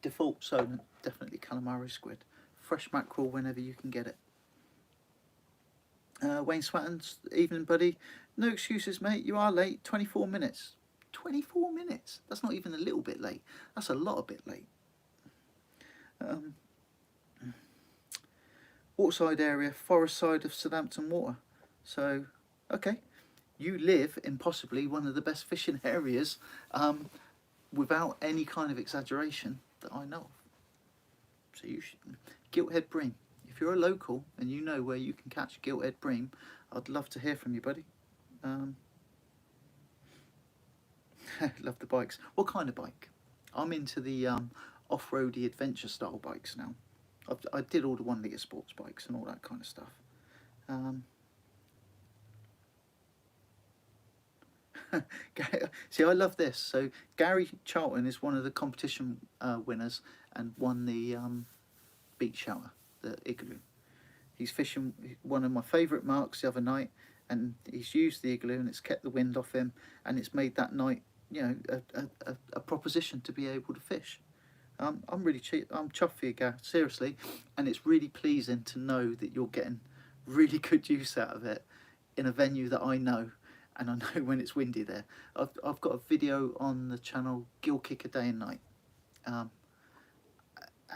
Default solan, definitely calamari squid. Fresh mackerel whenever you can get it. Wayne Swatton's evening, buddy. No excuses, mate. You are late. 24 minutes. 24 minutes. That's not even a little bit late. That's a lot a bit late. Waterside area, forest side of Southampton Water. So, okay. You live in possibly one of the best fishing areas, without any kind of exaggeration that I know of. So you should, Gilthead bream. If you're a local and you know where you can catch gilthead bream, I'd love to hear from you, buddy. Love the bikes. What kind of bike? I'm into the off-roady adventure style bikes now. I did all the 1 litre sports bikes and all that kind of stuff. See, I love this. So Gary Charlton is one of the competition winners and won the beach shower, the igloo. He's fishing one of my favourite marks the other night, and he's used the igloo and it's kept the wind off him, and it's made that night, you know, a proposition to be able to fish. I'm really I'm chuffed for you, Gav, seriously, and it's really pleasing to know that you're getting really good use out of it in a venue that I know, and I know when it's windy there. I've got a video on the channel, Gill Kicker Day and Night, and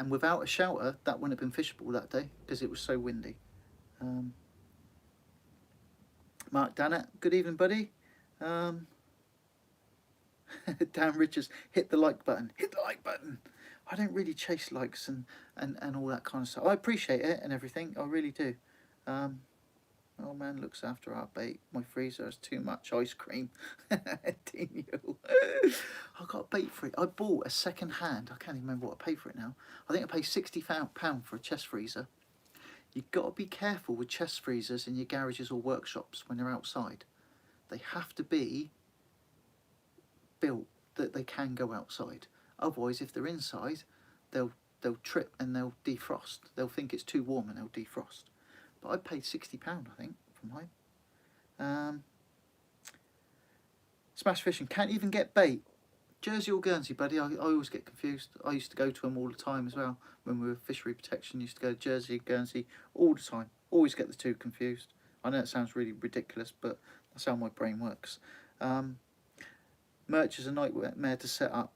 without a shelter that wouldn't have been fishable that day because it was so windy. Mark Dannett, good evening, buddy. Dan Richards, hit the like button. Hit the like button. I don't really chase likes and all that kind of stuff. I appreciate it and everything. I really do. Oh man, looks after our bait. My freezer has too much ice cream. Daniel. I got a bait for it. I bought a second hand. I can't even remember what I paid for it now. I think I paid £60 for a chest freezer. You've got to be careful with chest freezers in your garages or workshops when they're outside. They have to be built that they can go outside. Otherwise, if they're inside, they'll trip and they'll defrost. They'll think it's too warm and they'll defrost. But I paid £60, I think, for mine. Smash fishing, can't even get bait. Jersey or Guernsey, buddy? I always get confused. I used to go to them all the time as well. When we were fishery protection, used to go to Jersey, Guernsey all the time. Always get the two confused. I know it sounds really ridiculous, but that's how my brain works. Merch is a nightmare to set up.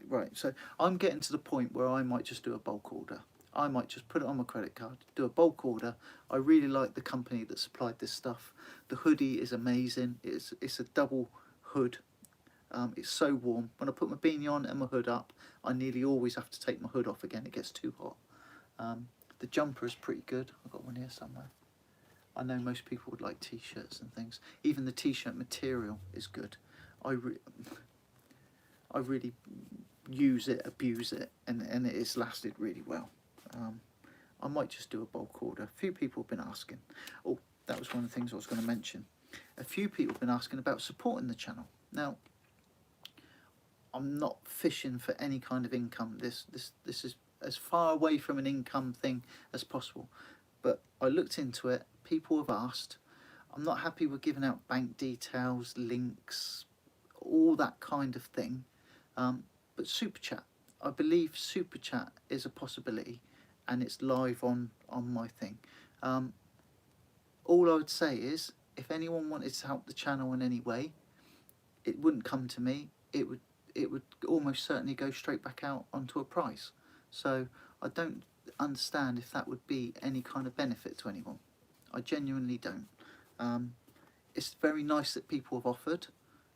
Right, so I'm getting to the point where I might just do a bulk order. I might just put it on my credit card, do a bulk order. I really like the company that supplied this stuff. The hoodie is amazing. It's a double hood. It's so warm. When I put my beanie on and my hood up, I nearly always have to take my hood off again. It gets too hot. The jumper is pretty good. I've got one here somewhere. I know most people would like t-shirts and things. Even the t-shirt material is good. I really use it, abuse it, and it has lasted really well. I might just do a bulk order. A few people have been asking. Oh, that was one of the things I was going to mention. A few people have been asking about supporting the channel. Now, I'm not fishing for any kind of income. This is as far away from an income thing as possible. But I looked into it. People have asked. I'm not happy with giving out bank details, links, all that kind of thing. But Super Chat, I believe Super Chat is a possibility, and it's live on my thing. All I would say is, if anyone wanted to help the channel in any way, it wouldn't come to me. It would almost certainly go straight back out onto a price. So I don't understand if that would be any kind of benefit to anyone. I genuinely don't. It's very nice that people have offered,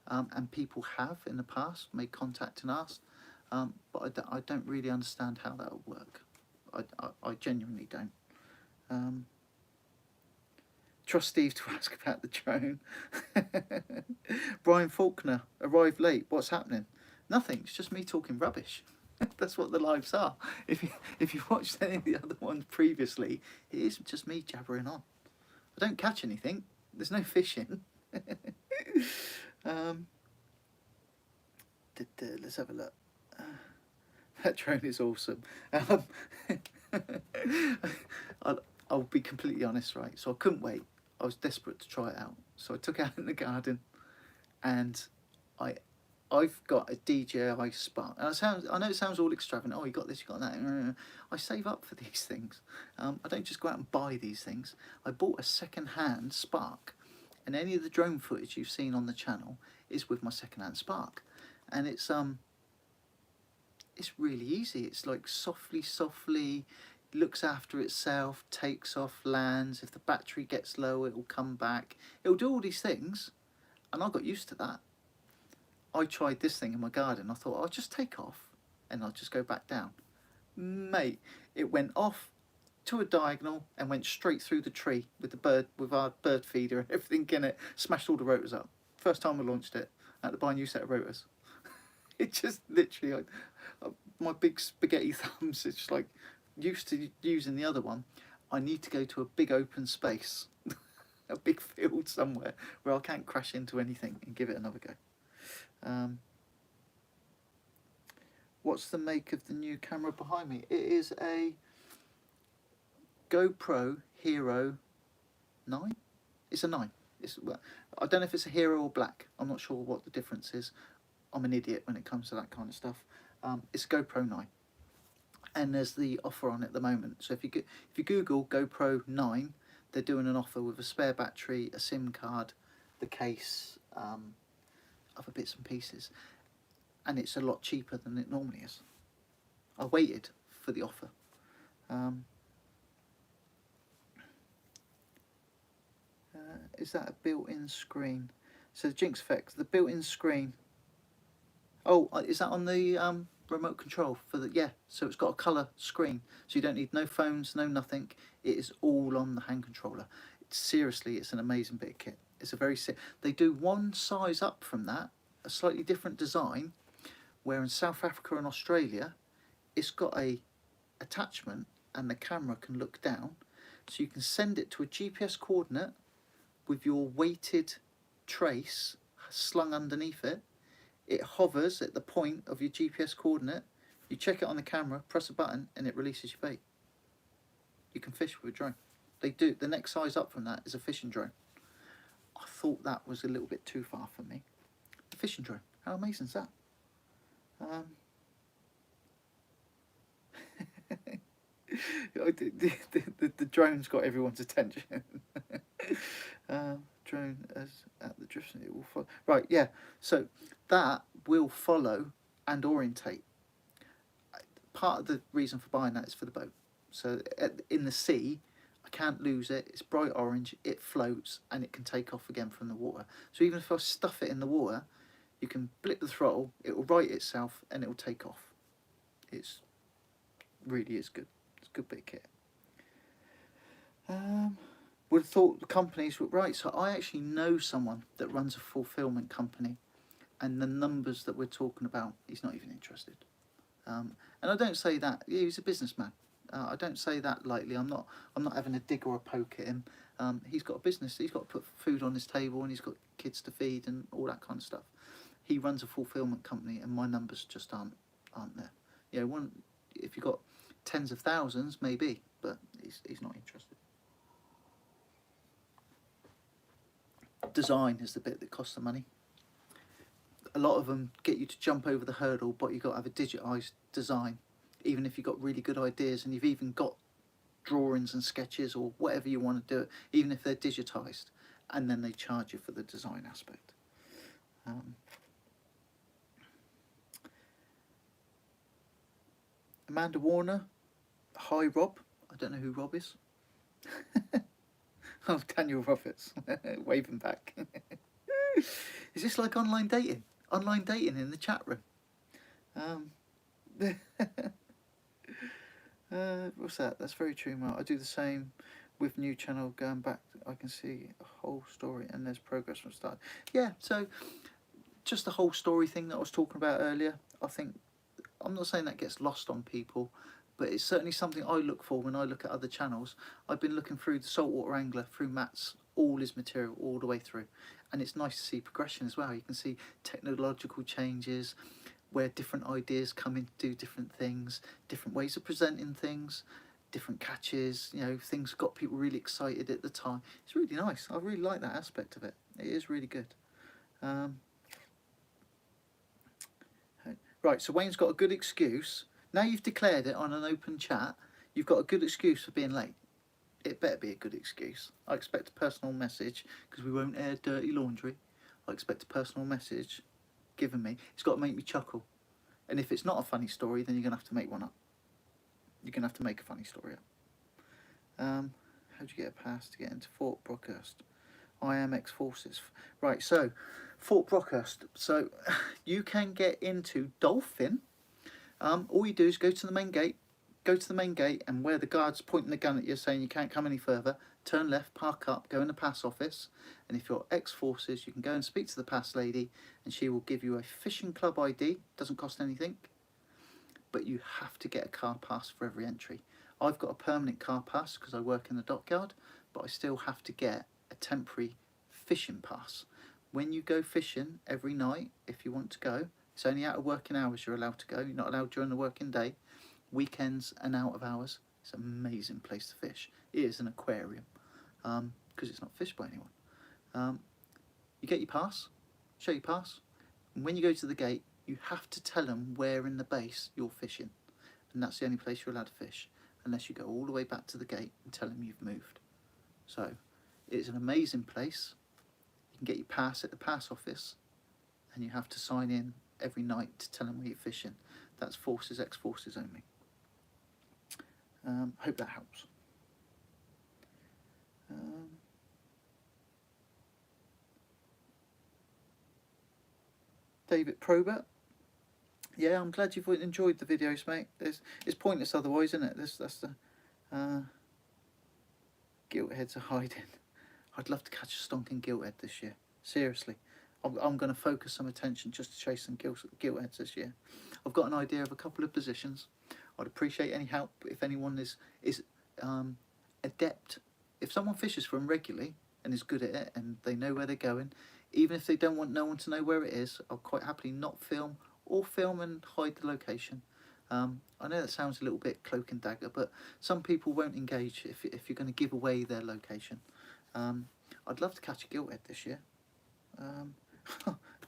and people have in the past made contact and asked, but I don't really understand how that would work. I genuinely don't. Trust Steve to ask about the drone. Brian Faulkner arrived late. What's happening? Nothing. It's just me talking rubbish. That's what the lives are. If you watched any of the other ones previously, it is just me jabbering on. I don't catch anything. There's no fishing. Let's have a look. That drone is awesome. I'll be completely honest, right? So I couldn't wait. I was desperate to try it out. So I took it out in the garden, and I I've got a DJI Spark. And I know it sounds all extravagant. Oh, you got this, you got that. I save up for these things. I don't just go out and buy these things. I bought a second-hand Spark, and any of the drone footage you've seen on the channel is with my second-hand Spark, and it's really easy. It's like softly looks after itself, takes off, lands. If the battery gets low, it will come back. It'll do all these things, and I got used to that. I tried this thing in my garden. I thought I'll just take off and I'll just go back down. Mate, it went off to a diagonal and went straight through the tree with the bird, with our bird feeder and everything in it. Smashed all the rotors up. First time I launched it, I had to buy a new set of rotors. It just literally, my big spaghetti thumbs, it's just like, used to using the other one. I need to go to a big open space, a big field somewhere where I can't crash into anything, and give it another go. What's the make of the new camera behind me? It is a GoPro Hero 9. It's a 9. Well, I don't know if it's a Hero or black. I'm not sure what the difference is. I'm an idiot when it comes to that kind of stuff. It's GoPro 9, and there's the offer on it at the moment. So if you Google GoPro 9, they're doing an offer with a spare battery, a SIM card, the case, other bits and pieces, and it's a lot cheaper than it normally is. I waited for the offer. Is that a built-in screen? So the Jinx effect, the built-in screen. Oh, is that on the remote control for the? Yeah. So it's got a colour screen, so you don't need no phones, no nothing. It is all on the hand controller. Seriously, it's an amazing bit of kit. It's a very they do one size up from that, a slightly different design, where in South Africa and Australia, it's got a attachment and the camera can look down, so you can send it to a GPS coordinate with your weighted trace slung underneath it. It hovers at the point of your GPS coordinate, you check it on the camera, press a button, and it releases your bait. You can fish with a drone. They do. The next size up from that is a fishing drone. I thought that was a little bit too far for me. A fishing drone. How amazing is that? The drone's got everyone's attention. Drone as at the drift, it will follow. Right, yeah. So that will follow and orientate. Part of the reason for buying that is for the boat. So in the sea, I can't lose it. It's bright orange. It floats and it can take off again from the water. So even if I stuff it in the water, you can blip the throttle. It will right itself and it will take off. It's really is good. It's a good bit of kit. Would have thought the companies were right. So I actually know someone that runs a fulfillment company, and the numbers that we're talking about, he's not even interested. And I don't say that. Yeah, he's a businessman. I don't say that lightly. I'm not having a dig or a poke at him. He's got a business. He's got to put food on his table, and he's got kids to feed and all that kind of stuff. He runs a fulfillment company, and my numbers just aren't there. You know, if you've got tens of thousands, maybe, but he's not interested. Design is the bit that costs the money. A lot of them get you to jump over the hurdle, but you've got to have a digitised design. Even if you've got really good ideas and you've even got drawings and sketches or whatever you want to do, even if they're digitised, and then they charge you for the design aspect. Amanda Warner, hi Rob. I don't know who Rob is. Oh, Daniel Roberts, waving back. Is this like online dating? Online dating in the chat room? What's that? That's very true, Mark. I do the same with new channel. Going back, I can see a whole story and there's progress from start. Yeah, so just the whole story thing that I was talking about earlier. I think, I'm not saying that gets lost on people, but it's certainly something I look for when I look at other channels. I've been looking through the Saltwater Angler, through Matt's, all his material, all the way through. And it's nice to see progression as well. You can see technological changes, where different ideas come in to do different things, different ways of presenting things, different catches, you know, things got people really excited at the time. It's really nice. I really like that aspect of it. It is really good. Right, so Wayne's got a good excuse. Now you've declared it on an open chat, you've got a good excuse for being late. It better be a good excuse. I expect a personal message, because we won't air dirty laundry. I expect a personal message given me. It's got to make me chuckle. And if it's not a funny story, then you're going to have to make one up. You're going to have to make a funny story up. How'd you get a pass to get into Fort Brockhurst? I am ex-forces. Right, so Fort Brockhurst. So you can get into Dolphin. All you do is go to the main gate. Go to the main gate, and where the guard's pointing the gun at you saying you can't come any further, turn left, park up, go in the pass office, and if you're ex-forces, you can go and speak to the pass lady, and she will give you a fishing club ID. Doesn't cost anything, but you have to get a car pass for every entry. I've got a permanent car pass because I work in the dockyard, but I still have to get a temporary fishing pass. When you go fishing every night, if you want to go, it's only out of working hours you're allowed to go. You're not allowed during the working day. Weekends and out of hours. It's an amazing place to fish. It is an aquarium, because it's not fished by anyone. You get your pass, show your pass, and when you go to the gate, you have to tell them where in the base you're fishing, and that's the only place you're allowed to fish, unless you go all the way back to the gate and tell them you've moved. So it's an amazing place. You can get your pass at the pass office, and you have to sign in every night to tell them where you're fishing. That's forces, ex-forces only. Hope that helps. David Probert. Yeah, I'm glad you've enjoyed the videos, mate. It's pointless otherwise, isn't it? That's the gilt heads are hiding. I'd love to catch a stonking gilt head this year. Seriously, I'm going to focus some attention just to chase some gilt heads this year. I've got an idea of a couple of positions. I'd appreciate any help if anyone is adept. If someone fishes for them regularly and is good at it and they know where they're going, even if they don't want no one to know where it is, I'll quite happily not film or film and hide the location. I know that sounds a little bit cloak and dagger, but some people won't engage if you're going to give away their location. I'd love to catch a gilt head this year.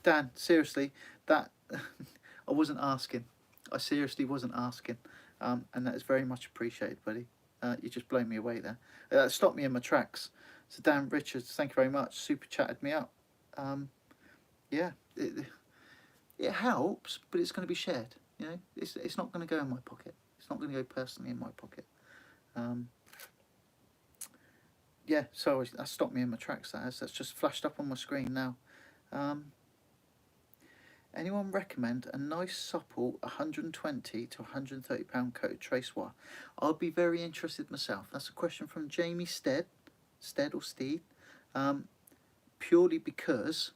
Dan, seriously, that I wasn't asking. I seriously wasn't asking, and that is very much appreciated, buddy. You just blown me away there. That stopped me in my tracks. So Dan Richards, thank you very much. Super chatted me up. Yeah, it helps, but it's going to be shared. You know, it's not going to go in my pocket. It's not going to go personally in my pocket. Yeah, so that stopped me in my tracks. That's just flashed up on my screen now. Anyone recommend a nice supple 120 to 130 pound coated trace wire? I'll be very interested myself. That's a question from Jamie Stead or Steed. Purely because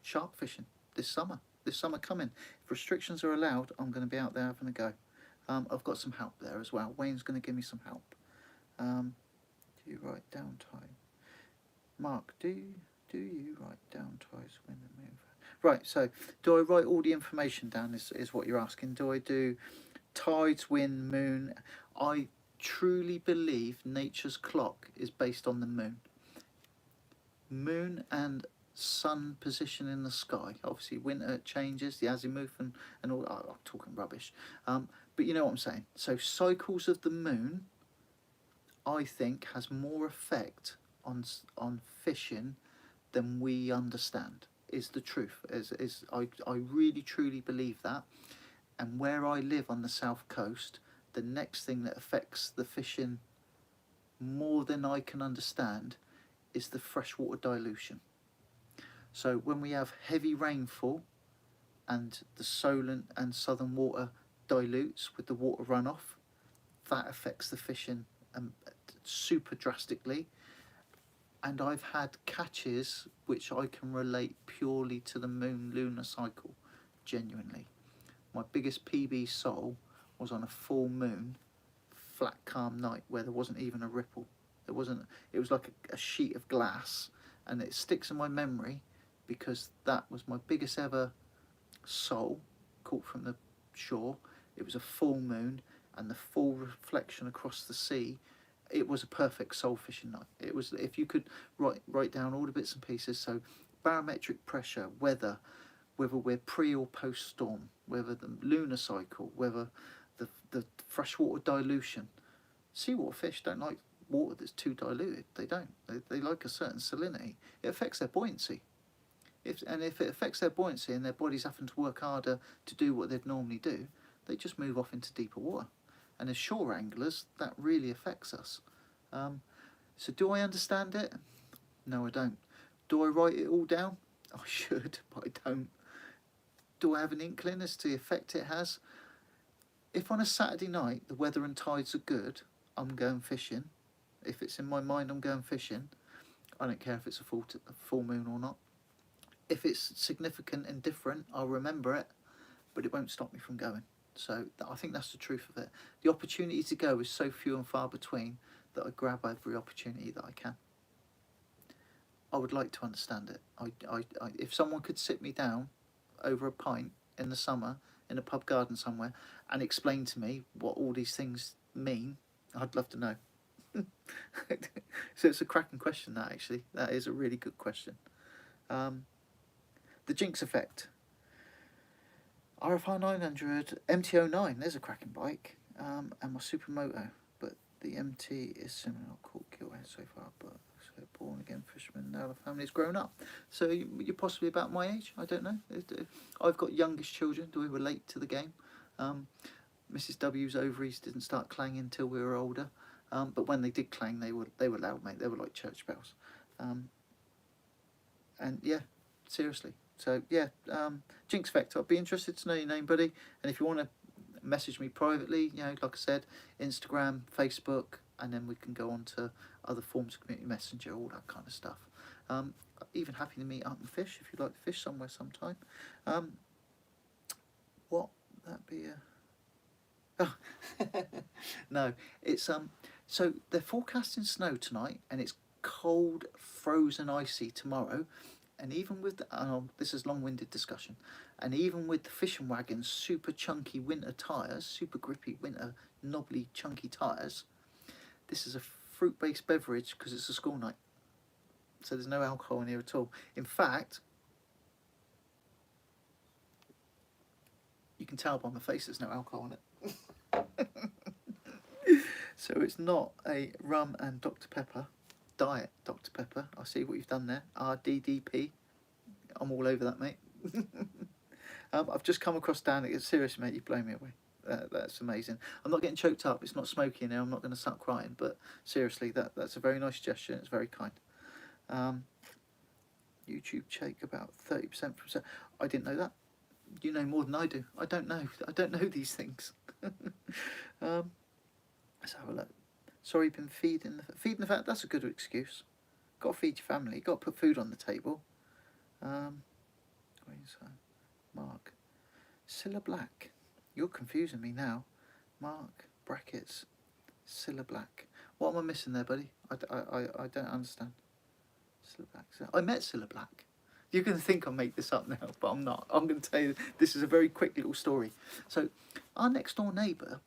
shark fishing this summer coming. If restrictions are allowed, I'm going to be out there having a go. I've got some help there as well. Wayne's going to give me some help. Do you write down time? Mark, do you write down ties when they move? Right, so do I write all the information down is what you're asking. Do I do tides, wind, moon? I truly believe nature's clock is based on the moon. Moon and sun position in the sky. Obviously winter changes, the azimuth and all. I'm talking rubbish. But you know what I'm saying. So cycles of the moon, I think, has more effect on fishing than we understand. Is the truth. I really truly believe that. And where I live on the south coast, the next thing that affects the fishing more than I can understand is the freshwater dilution. So when we have heavy rainfall and the Solent and southern water dilutes with the water runoff, that affects the fishing super drastically. And I've had catches which I can relate purely to the moon lunar cycle, genuinely. My biggest PB sole was on a full moon, flat calm night where there wasn't even a ripple. It was like a sheet of glass, and it sticks in my memory because that was my biggest ever sole caught from the shore. It was a full moon and the full reflection across the sea. It was a perfect sole fishing night. It was, if you could write down all the bits and pieces, so barometric pressure, weather, whether we're pre or post storm, whether the lunar cycle, whether the freshwater dilution. Seawater fish don't like water that's too diluted. They don't. They like a certain salinity. It affects their buoyancy. If it affects their buoyancy and their body's having to work harder to do what they'd normally do, they just move off into deeper water. And as shore anglers, that really affects us. So do I understand it? No, I don't. Do I write it all down? I should, but I don't. Do I have an inkling as to the effect it has? If on a Saturday night the weather and tides are good, I'm going fishing. If it's in my mind I'm going fishing, I don't care if it's a full moon or not. If it's significant and different, I'll remember it, but it won't stop me from going. So I think that's the truth of it. The opportunity to go is so few and far between that I grab every opportunity that I can. I would like to understand it. If someone could sit me down over a pint in the summer in a pub garden somewhere and explain to me what all these things mean, I'd love to know. So it's a cracking question, that actually. That is a really good question. The jinx effect. RFR 900, MT-09, there's a cracking bike, and my Supermoto, but the MT is similar. Not caught gillhead so far, but so born again fisherman, now the family's grown up. So you're possibly about my age, I don't know. I've got youngest children who were late to the game. Mrs W's ovaries didn't start clanging until we were older, but when they did clang, they were loud, mate. They were like church bells. And yeah, seriously. So yeah, jinx effect. I'd be interested to know your name, buddy. And if you want to message me privately, you know, like I said, Instagram, Facebook, and then we can go on to other forms of community messenger, all that kind of stuff. Even happy to meet up and fish if you'd like to fish somewhere sometime. What that be a... Oh. No, it's so they're forecasting snow tonight, and it's cold, frozen, icy tomorrow. And even with this is long-winded discussion, and even with the fishing wagon's super chunky winter tyres, super grippy winter knobbly chunky tyres, this is a fruit-based beverage because it's a school night, so there's no alcohol in here at all. In fact, you can tell by my face there's no alcohol in it. So it's not a rum and Dr Pepper. Diet Dr Pepper. I see what you've done there. RDDP. I'm all over that, mate. I've just come across Dan. It's serious, mate. You've blown me away. That's amazing. I'm not getting choked up. It's not smoky now. I'm not going to start crying. But seriously, that's a very nice gesture. It's very kind. YouTube take about 30% from... I didn't know that. You know more than I do. I don't know. I don't know these things. Let's have a look. Sorry, been feeding the fat. That's a good excuse. Got to feed your family. Got to put food on the table. Mark, Cilla Black. You're confusing me now. Mark brackets, Cilla Black. What am I missing there, buddy? I don't understand. Cilla Black. I met Cilla Black. You're going to think I make this up now, but I'm not. I'm going to tell you this is a very quick little story. So, our next door neighbour.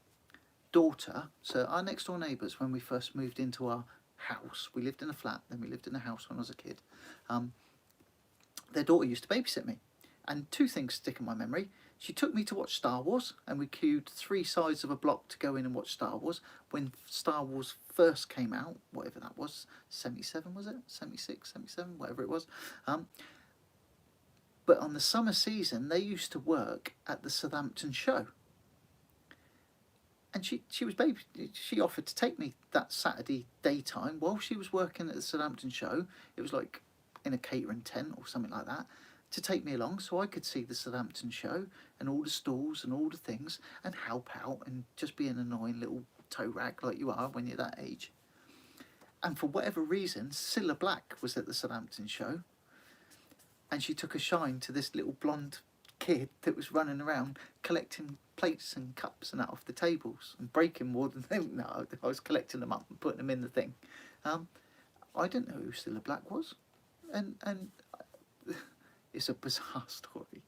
Daughter, so our next door neighbours, when we first moved into our house, we lived in a flat, then we lived in a house when I was a kid. Their daughter used to babysit me, and two things stick in my memory. She took me to watch Star Wars, and we queued 3 sides of a block to go in and watch Star Wars when Star Wars first came out, whatever that was, 77 was it? 76, 77, whatever it was. But on the summer season, they used to work at the Southampton show. And she offered to take me that Saturday daytime while she was working at the Southampton show. It was like in a catering tent or something like that, to take me along so I could see the Southampton show and all the stalls and all the things and help out and just be an annoying little toe rag like you are when you're that age. And for whatever reason, Cilla Black was at the Southampton show, and she took a shine to this little blonde kid that was running around collecting plates and cups and that off the tables and breaking more than them. No, I was collecting them up and putting them in the thing. I didn't know who Cilla Black was, and it's a bizarre story.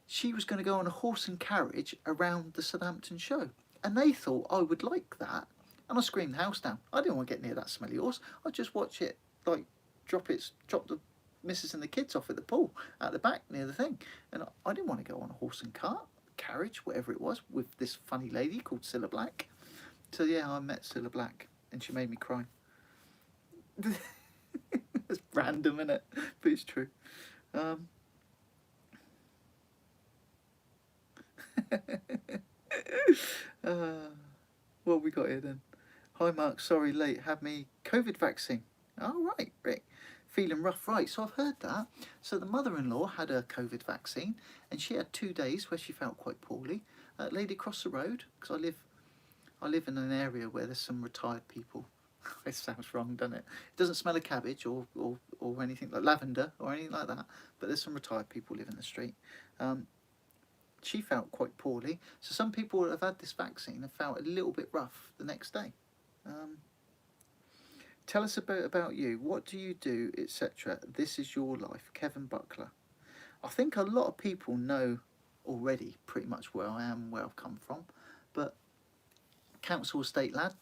She was going to go on a horse and carriage around the Southampton show, and they thought I would like that, and I screamed the house down. I didn't want to get near that smelly horse. I'd just watch it, like drop the missus and the kids off at the pool at the back near the thing, and I didn't want to go on a horse and cart, carriage, whatever it was, with this funny lady called Cilla Black. So yeah, I met Cilla Black, and she made me cry. It's random, isn't it? But it's true. Um, what we got here then? Hi Mark, sorry late. Had me COVID vaccine. Oh right, Rick. Feeling rough, right? So I've heard that. So the mother-in-law had a COVID vaccine, and she had 2 days where she felt quite poorly. Lady across the road, because I live in an area where there's some retired people. It sounds wrong, doesn't it? It doesn't smell of cabbage or anything like lavender or anything like that. But there's some retired people live in the street. She felt quite poorly. So some people that have had this vaccine have felt a little bit rough the next day. Tell us about you. What do you do, etc. This is your life. Kevin Buckler. I think a lot of people know already pretty much where I am, where I've come from. But council estate lad,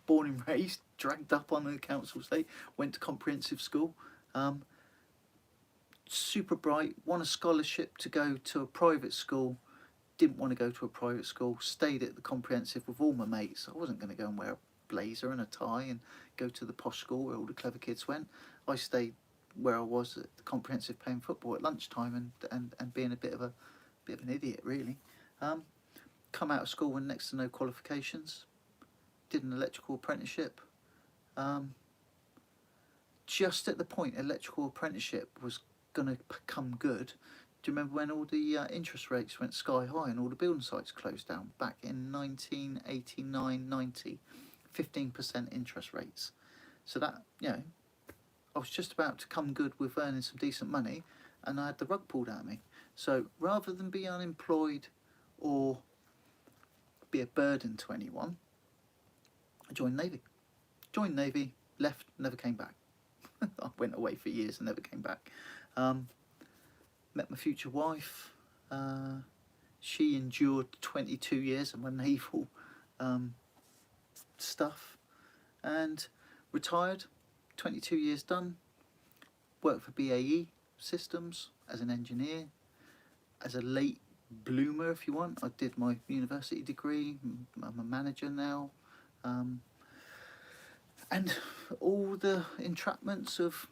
born and raised, dragged up on the council estate, went to comprehensive school. Super bright, won a scholarship to go to a private school. Didn't want to go to a private school, stayed at the comprehensive with all my mates. I wasn't going to go and wear a blazer and a tie and go to the posh school where all the clever kids went. I stayed where I was at the comprehensive playing football at lunchtime and being a bit of an idiot really. Come out of school with next to no qualifications. Did an electrical apprenticeship. Just at the point electrical apprenticeship was going to become good. Do you remember when all the interest rates went sky high and all the building sites closed down back in 1989-90? 15% interest rates. So that, I was just about to come good with earning some decent money, and I had the rug pulled out of me. So rather than be unemployed or be a burden to anyone, I joined Navy. Joined Navy, left, never came back. I went away for years and never came back. Met my future wife. She endured 22 years of my naval stuff and retired. 22 years done. Worked for BAE Systems as an engineer, as a late bloomer if you want. I did my university degree. I'm a manager now. And all the entrapments of,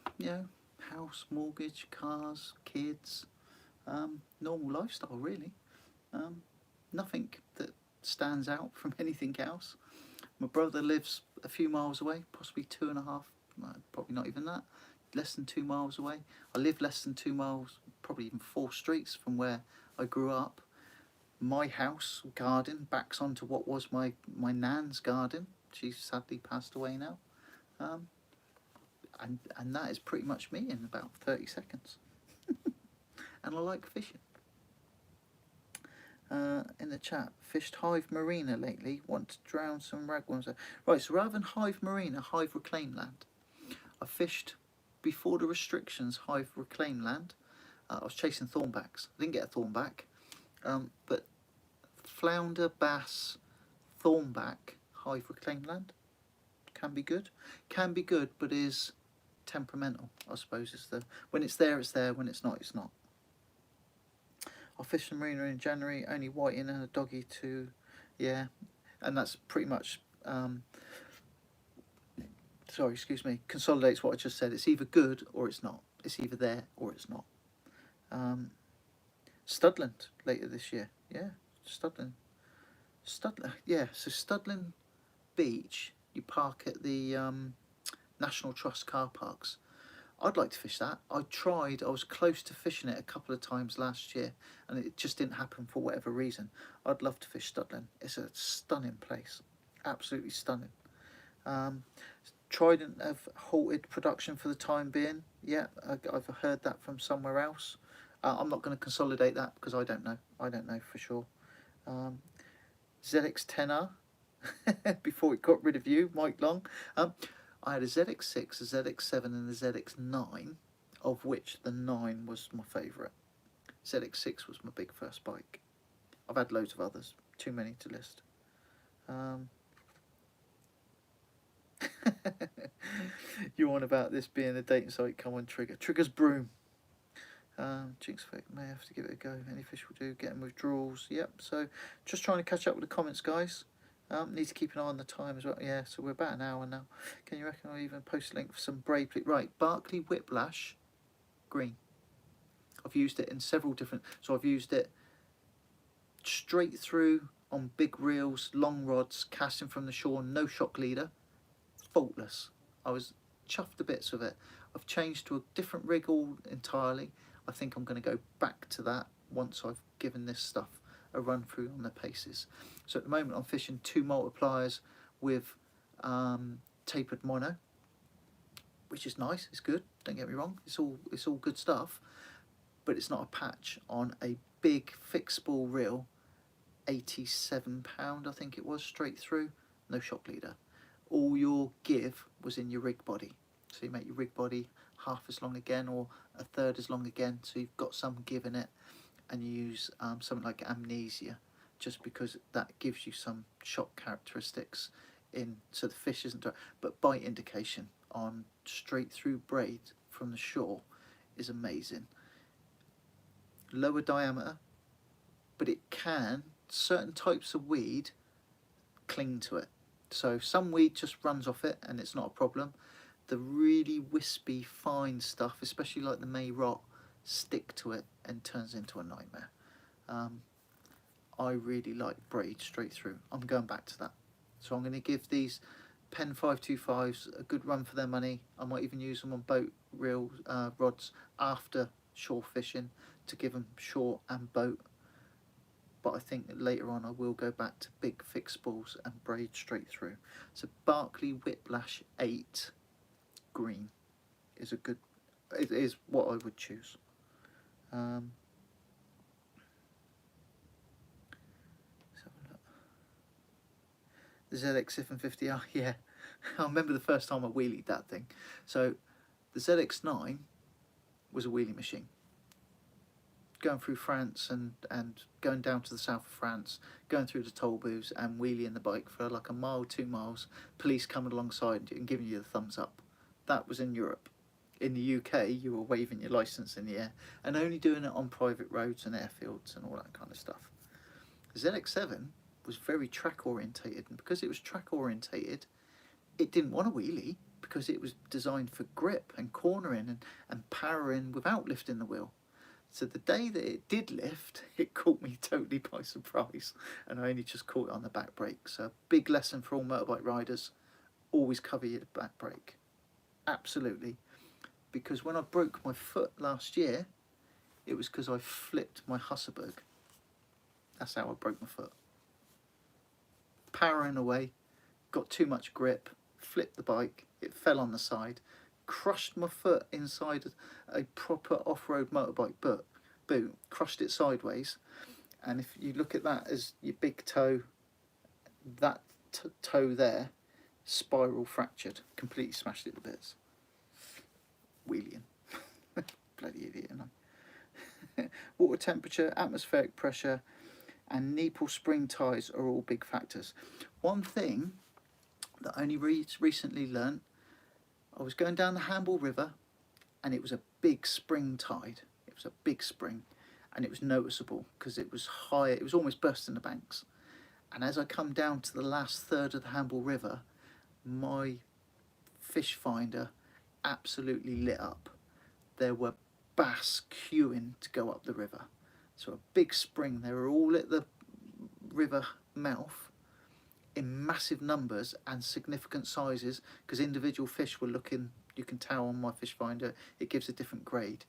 house, mortgage, cars, kids, normal lifestyle really. Nothing that stands out from anything else. My brother lives a few miles away, possibly 2.5, probably not even that, less than 2 miles away. I live less than 2 miles, probably even 4 streets from where I grew up. My house, garden, backs onto what was my nan's garden. She's sadly passed away now. And that is pretty much me in about 30 seconds. And I like fishing. In the chat, fished Hive Marina lately, want to drown some ragworms. Right, so rather than Hive Marina, Hive Reclaim Land. I fished before the restrictions, Hive Reclaim Land. I was chasing thornbacks. I didn't get a thornback, but flounder, bass, thornback, Hive Reclaim Land can be good. Can be good, but is temperamental, I suppose. When it's there, it's there. When it's not, it's not. I fished the marina in January, only whiting and a doggy too, and that's pretty much, consolidates what I just said. It's either good or it's not. It's either there or it's not. Studland later this year, Studland, so Studland Beach, you park at the National Trust car parks. I'd like to fish that. I was close to fishing it a couple of times last year and it just didn't happen for whatever reason. I'd love to fish Studland. It's a stunning place, absolutely stunning. Trident have halted production for the time being. I've heard that from somewhere else. I'm not going to consolidate that because I don't know for sure. ZX10R, before it got rid of you, Mike Long. I had a ZX6, a ZX7 and a ZX9, of which the 9 was my favourite. ZX6 was my big first bike. I've had loads of others, too many to list. You on about this being a dating site, come on Trigger. Trigger's broom. Jinx effect, may have to give it a go. Any fish will do. Getting withdrawals. Yep. So just trying to catch up with the comments, guys. Need to keep an eye on the time as well. Yeah, so we're about an hour now. Can you reckon I'll even post a link for some braid? Right, Barclay Whiplash green. I've used it in several different. So I've used it straight through on big reels, long rods, casting from the shore, no shock leader, faultless. I was chuffed to bits with it. I've changed to a different rig all entirely. I think I'm going to go back to that once I've given this stuff a run through on the paces. So at the moment I'm fishing 2 multipliers with tapered mono, which is nice. It's good. Don't get me wrong. It's all good stuff, but it's not a patch on a big fixed spool reel, 87 pound I think it was, straight through, no shock leader. All your give was in your rig body. So you make your rig body half as long again or a third as long again, so you've got some give in it, and you use something like amnesia, just because that gives you some shock characteristics in, so the fish isn't dry. But bite indication on straight through braid from the shore is amazing. Lower diameter, but it can, certain types of weed cling to it. So some weed just runs off it and it's not a problem. The really wispy fine stuff, especially like the May rot, stick to it and turns into a nightmare. I really like braid straight through. I'm going back to that. So I'm going to give these Pen 525s a good run for their money. I might even use them on boat reel rods after shore fishing to give them shore and boat. But I think that later on I will go back to big fixed spools and braid straight through. So Barclay Whiplash 8 green is a good, it is what I would choose. The ZX 750R, yeah. I remember the first time I wheelied that thing. So the ZX9 was a wheelie machine. Going through France and going down to the south of France, going through the toll booths and wheeling the bike for like a mile, 2 miles, police coming alongside and giving you the thumbs up. That was in Europe. In the UK, you were waving your licence in the air and only doing it on private roads and airfields and all that kind of stuff. The ZX7 was very track orientated, and because it was track orientated, it didn't want a wheelie because it was designed for grip and cornering and powering without lifting the wheel. So the day that it did lift, it caught me totally by surprise, and I only just caught it on the back brake. So a big lesson for all motorbike riders, always cover your back brake. Absolutely. Because when I broke my foot last year, it was because I flipped my Husserberg. That's how I broke my foot. Powering away, got too much grip, flipped the bike, it fell on the side, crushed my foot inside a proper off-road motorbike boot, crushed it sideways, and if you look at that as your big toe, that toe there, spiral fractured, completely smashed it to bits. Wheeling. Bloody idiot, am I? Water temperature, atmospheric pressure, and nipple spring ties are all big factors. One thing that I only recently learnt, I was going down the Hamble River and it was a big spring tide. It was a big spring and it was noticeable because it was high, it was almost bursting the banks. And as I come down to the last third of the Hamble River, my fish finder absolutely lit up. There were bass queuing to go up the river. So a big spring, they were all at the river mouth in massive numbers and significant sizes, because individual fish were looking, you can tell on my fish finder, it gives a different grade.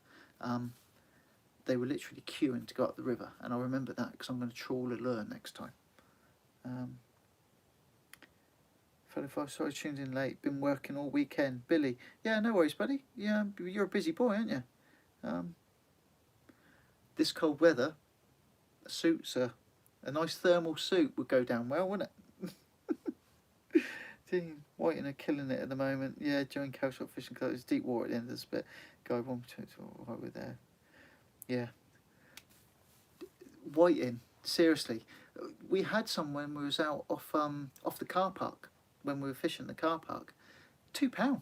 They were literally queuing to go up the river, and I remember that because I'm going to trawl a lure next time. Fellow 5, sorry, tuned in late, been working all weekend. Billy, yeah, no worries, buddy. Yeah, you're a busy boy, aren't you? This cold weather, a suit's a nice thermal suit would go down well, wouldn't it? Whiting are killing it at the moment. Yeah, Joan Calshot Fishing Club is deep water at the end of this bit. Guy 1 right with there. Yeah. Whiting, seriously. We had some when we was out off the car park, when we were fishing the car park. £2.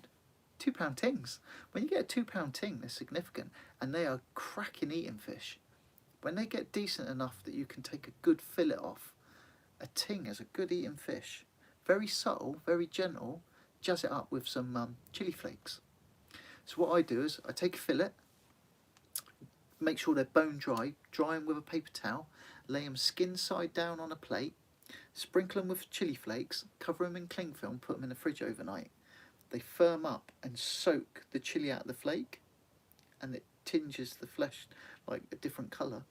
£2 tings. When you get a £2 ting, they're significant, and they are cracking eating fish. When they get decent enough that you can take a good fillet off, a ting is a good eating fish. Very subtle, very gentle. Jazz it up with some chili flakes. So what I do is I take a fillet, make sure they're bone dry, dry them with a paper towel, lay them skin side down on a plate, sprinkle them with chili flakes, cover them in cling film, put them in the fridge overnight. They firm up and soak the chili out of the flake, and it tinges the flesh like a different colour.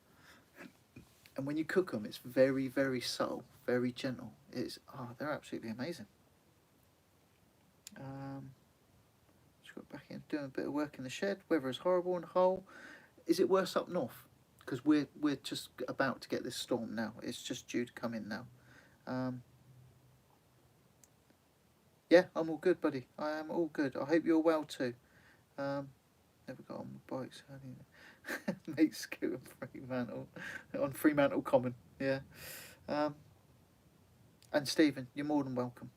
And when you cook them, it's very, very subtle, very gentle. It's they're absolutely amazing. Just got back in doing a bit of work in the shed. Weather is horrible on the whole. Is it worse up north? Because we're just about to get this storm now. It's just due to come in now. Yeah, I'm all good, buddy. I am all good. I hope you're well too. Never got on my bikes. Mate scooter Fremantle on Fremantle Common. Yeah. And Stephen, you're more than welcome.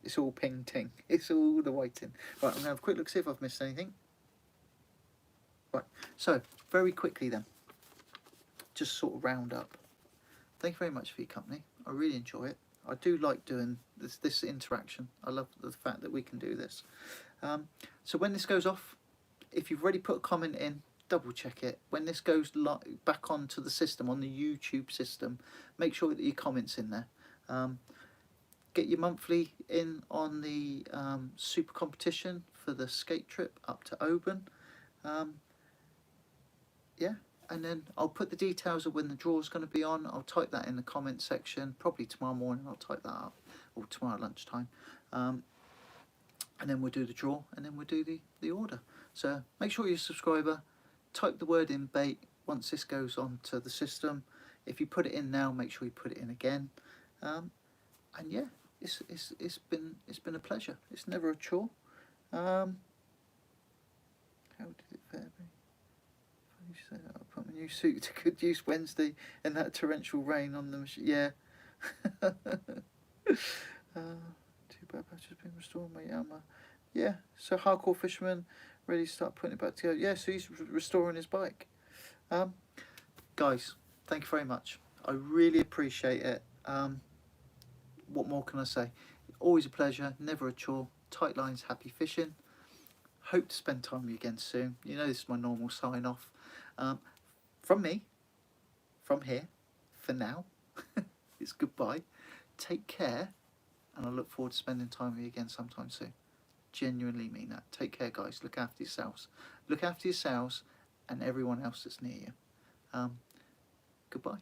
It's all ping ting. It's all the waiting. Right, I'm going to have a quick look, see if I've missed anything. Right, so very quickly then, just sort of round up. Thank you very much for your company. I really enjoy it. I do like doing this interaction. I love the fact that we can do this. So when this goes off, if you've already put a comment in, double check it. When this goes back onto the system, on the YouTube system, make sure that your comment's in there. Get your monthly in on the super competition for the skate trip up to Oban. Yeah, and then I'll put the details of when the draw's going to be on. I'll type that in the comment section. Probably tomorrow morning I'll type that up, or tomorrow lunchtime. And then we'll do the draw, and then we'll do the order. So make sure you're a subscriber. Type the word in bait once this goes on to the system. If you put it in now, make sure you put it in again. And yeah, it's been a pleasure. It's never a chore. How did it fare me? I'll put my new suit to good use Wednesday in that torrential rain on the machine. Yeah. Too bad I've just been restoring my Yamaha. Yeah, so hardcore fisherman ready to start putting it back together. Yeah, so he's restoring his bike. Guys, thank you very much. I really appreciate it. What more can I say? Always a pleasure, never a chore. Tight lines, happy fishing. Hope to spend time with you again soon. You know this is my normal sign off. From me, from here, for now, it's goodbye. Take care, and I look forward to spending time with you again sometime soon. Genuinely mean that. Take care, guys. Look after yourselves. Look after yourselves and everyone else that's near you. Goodbye.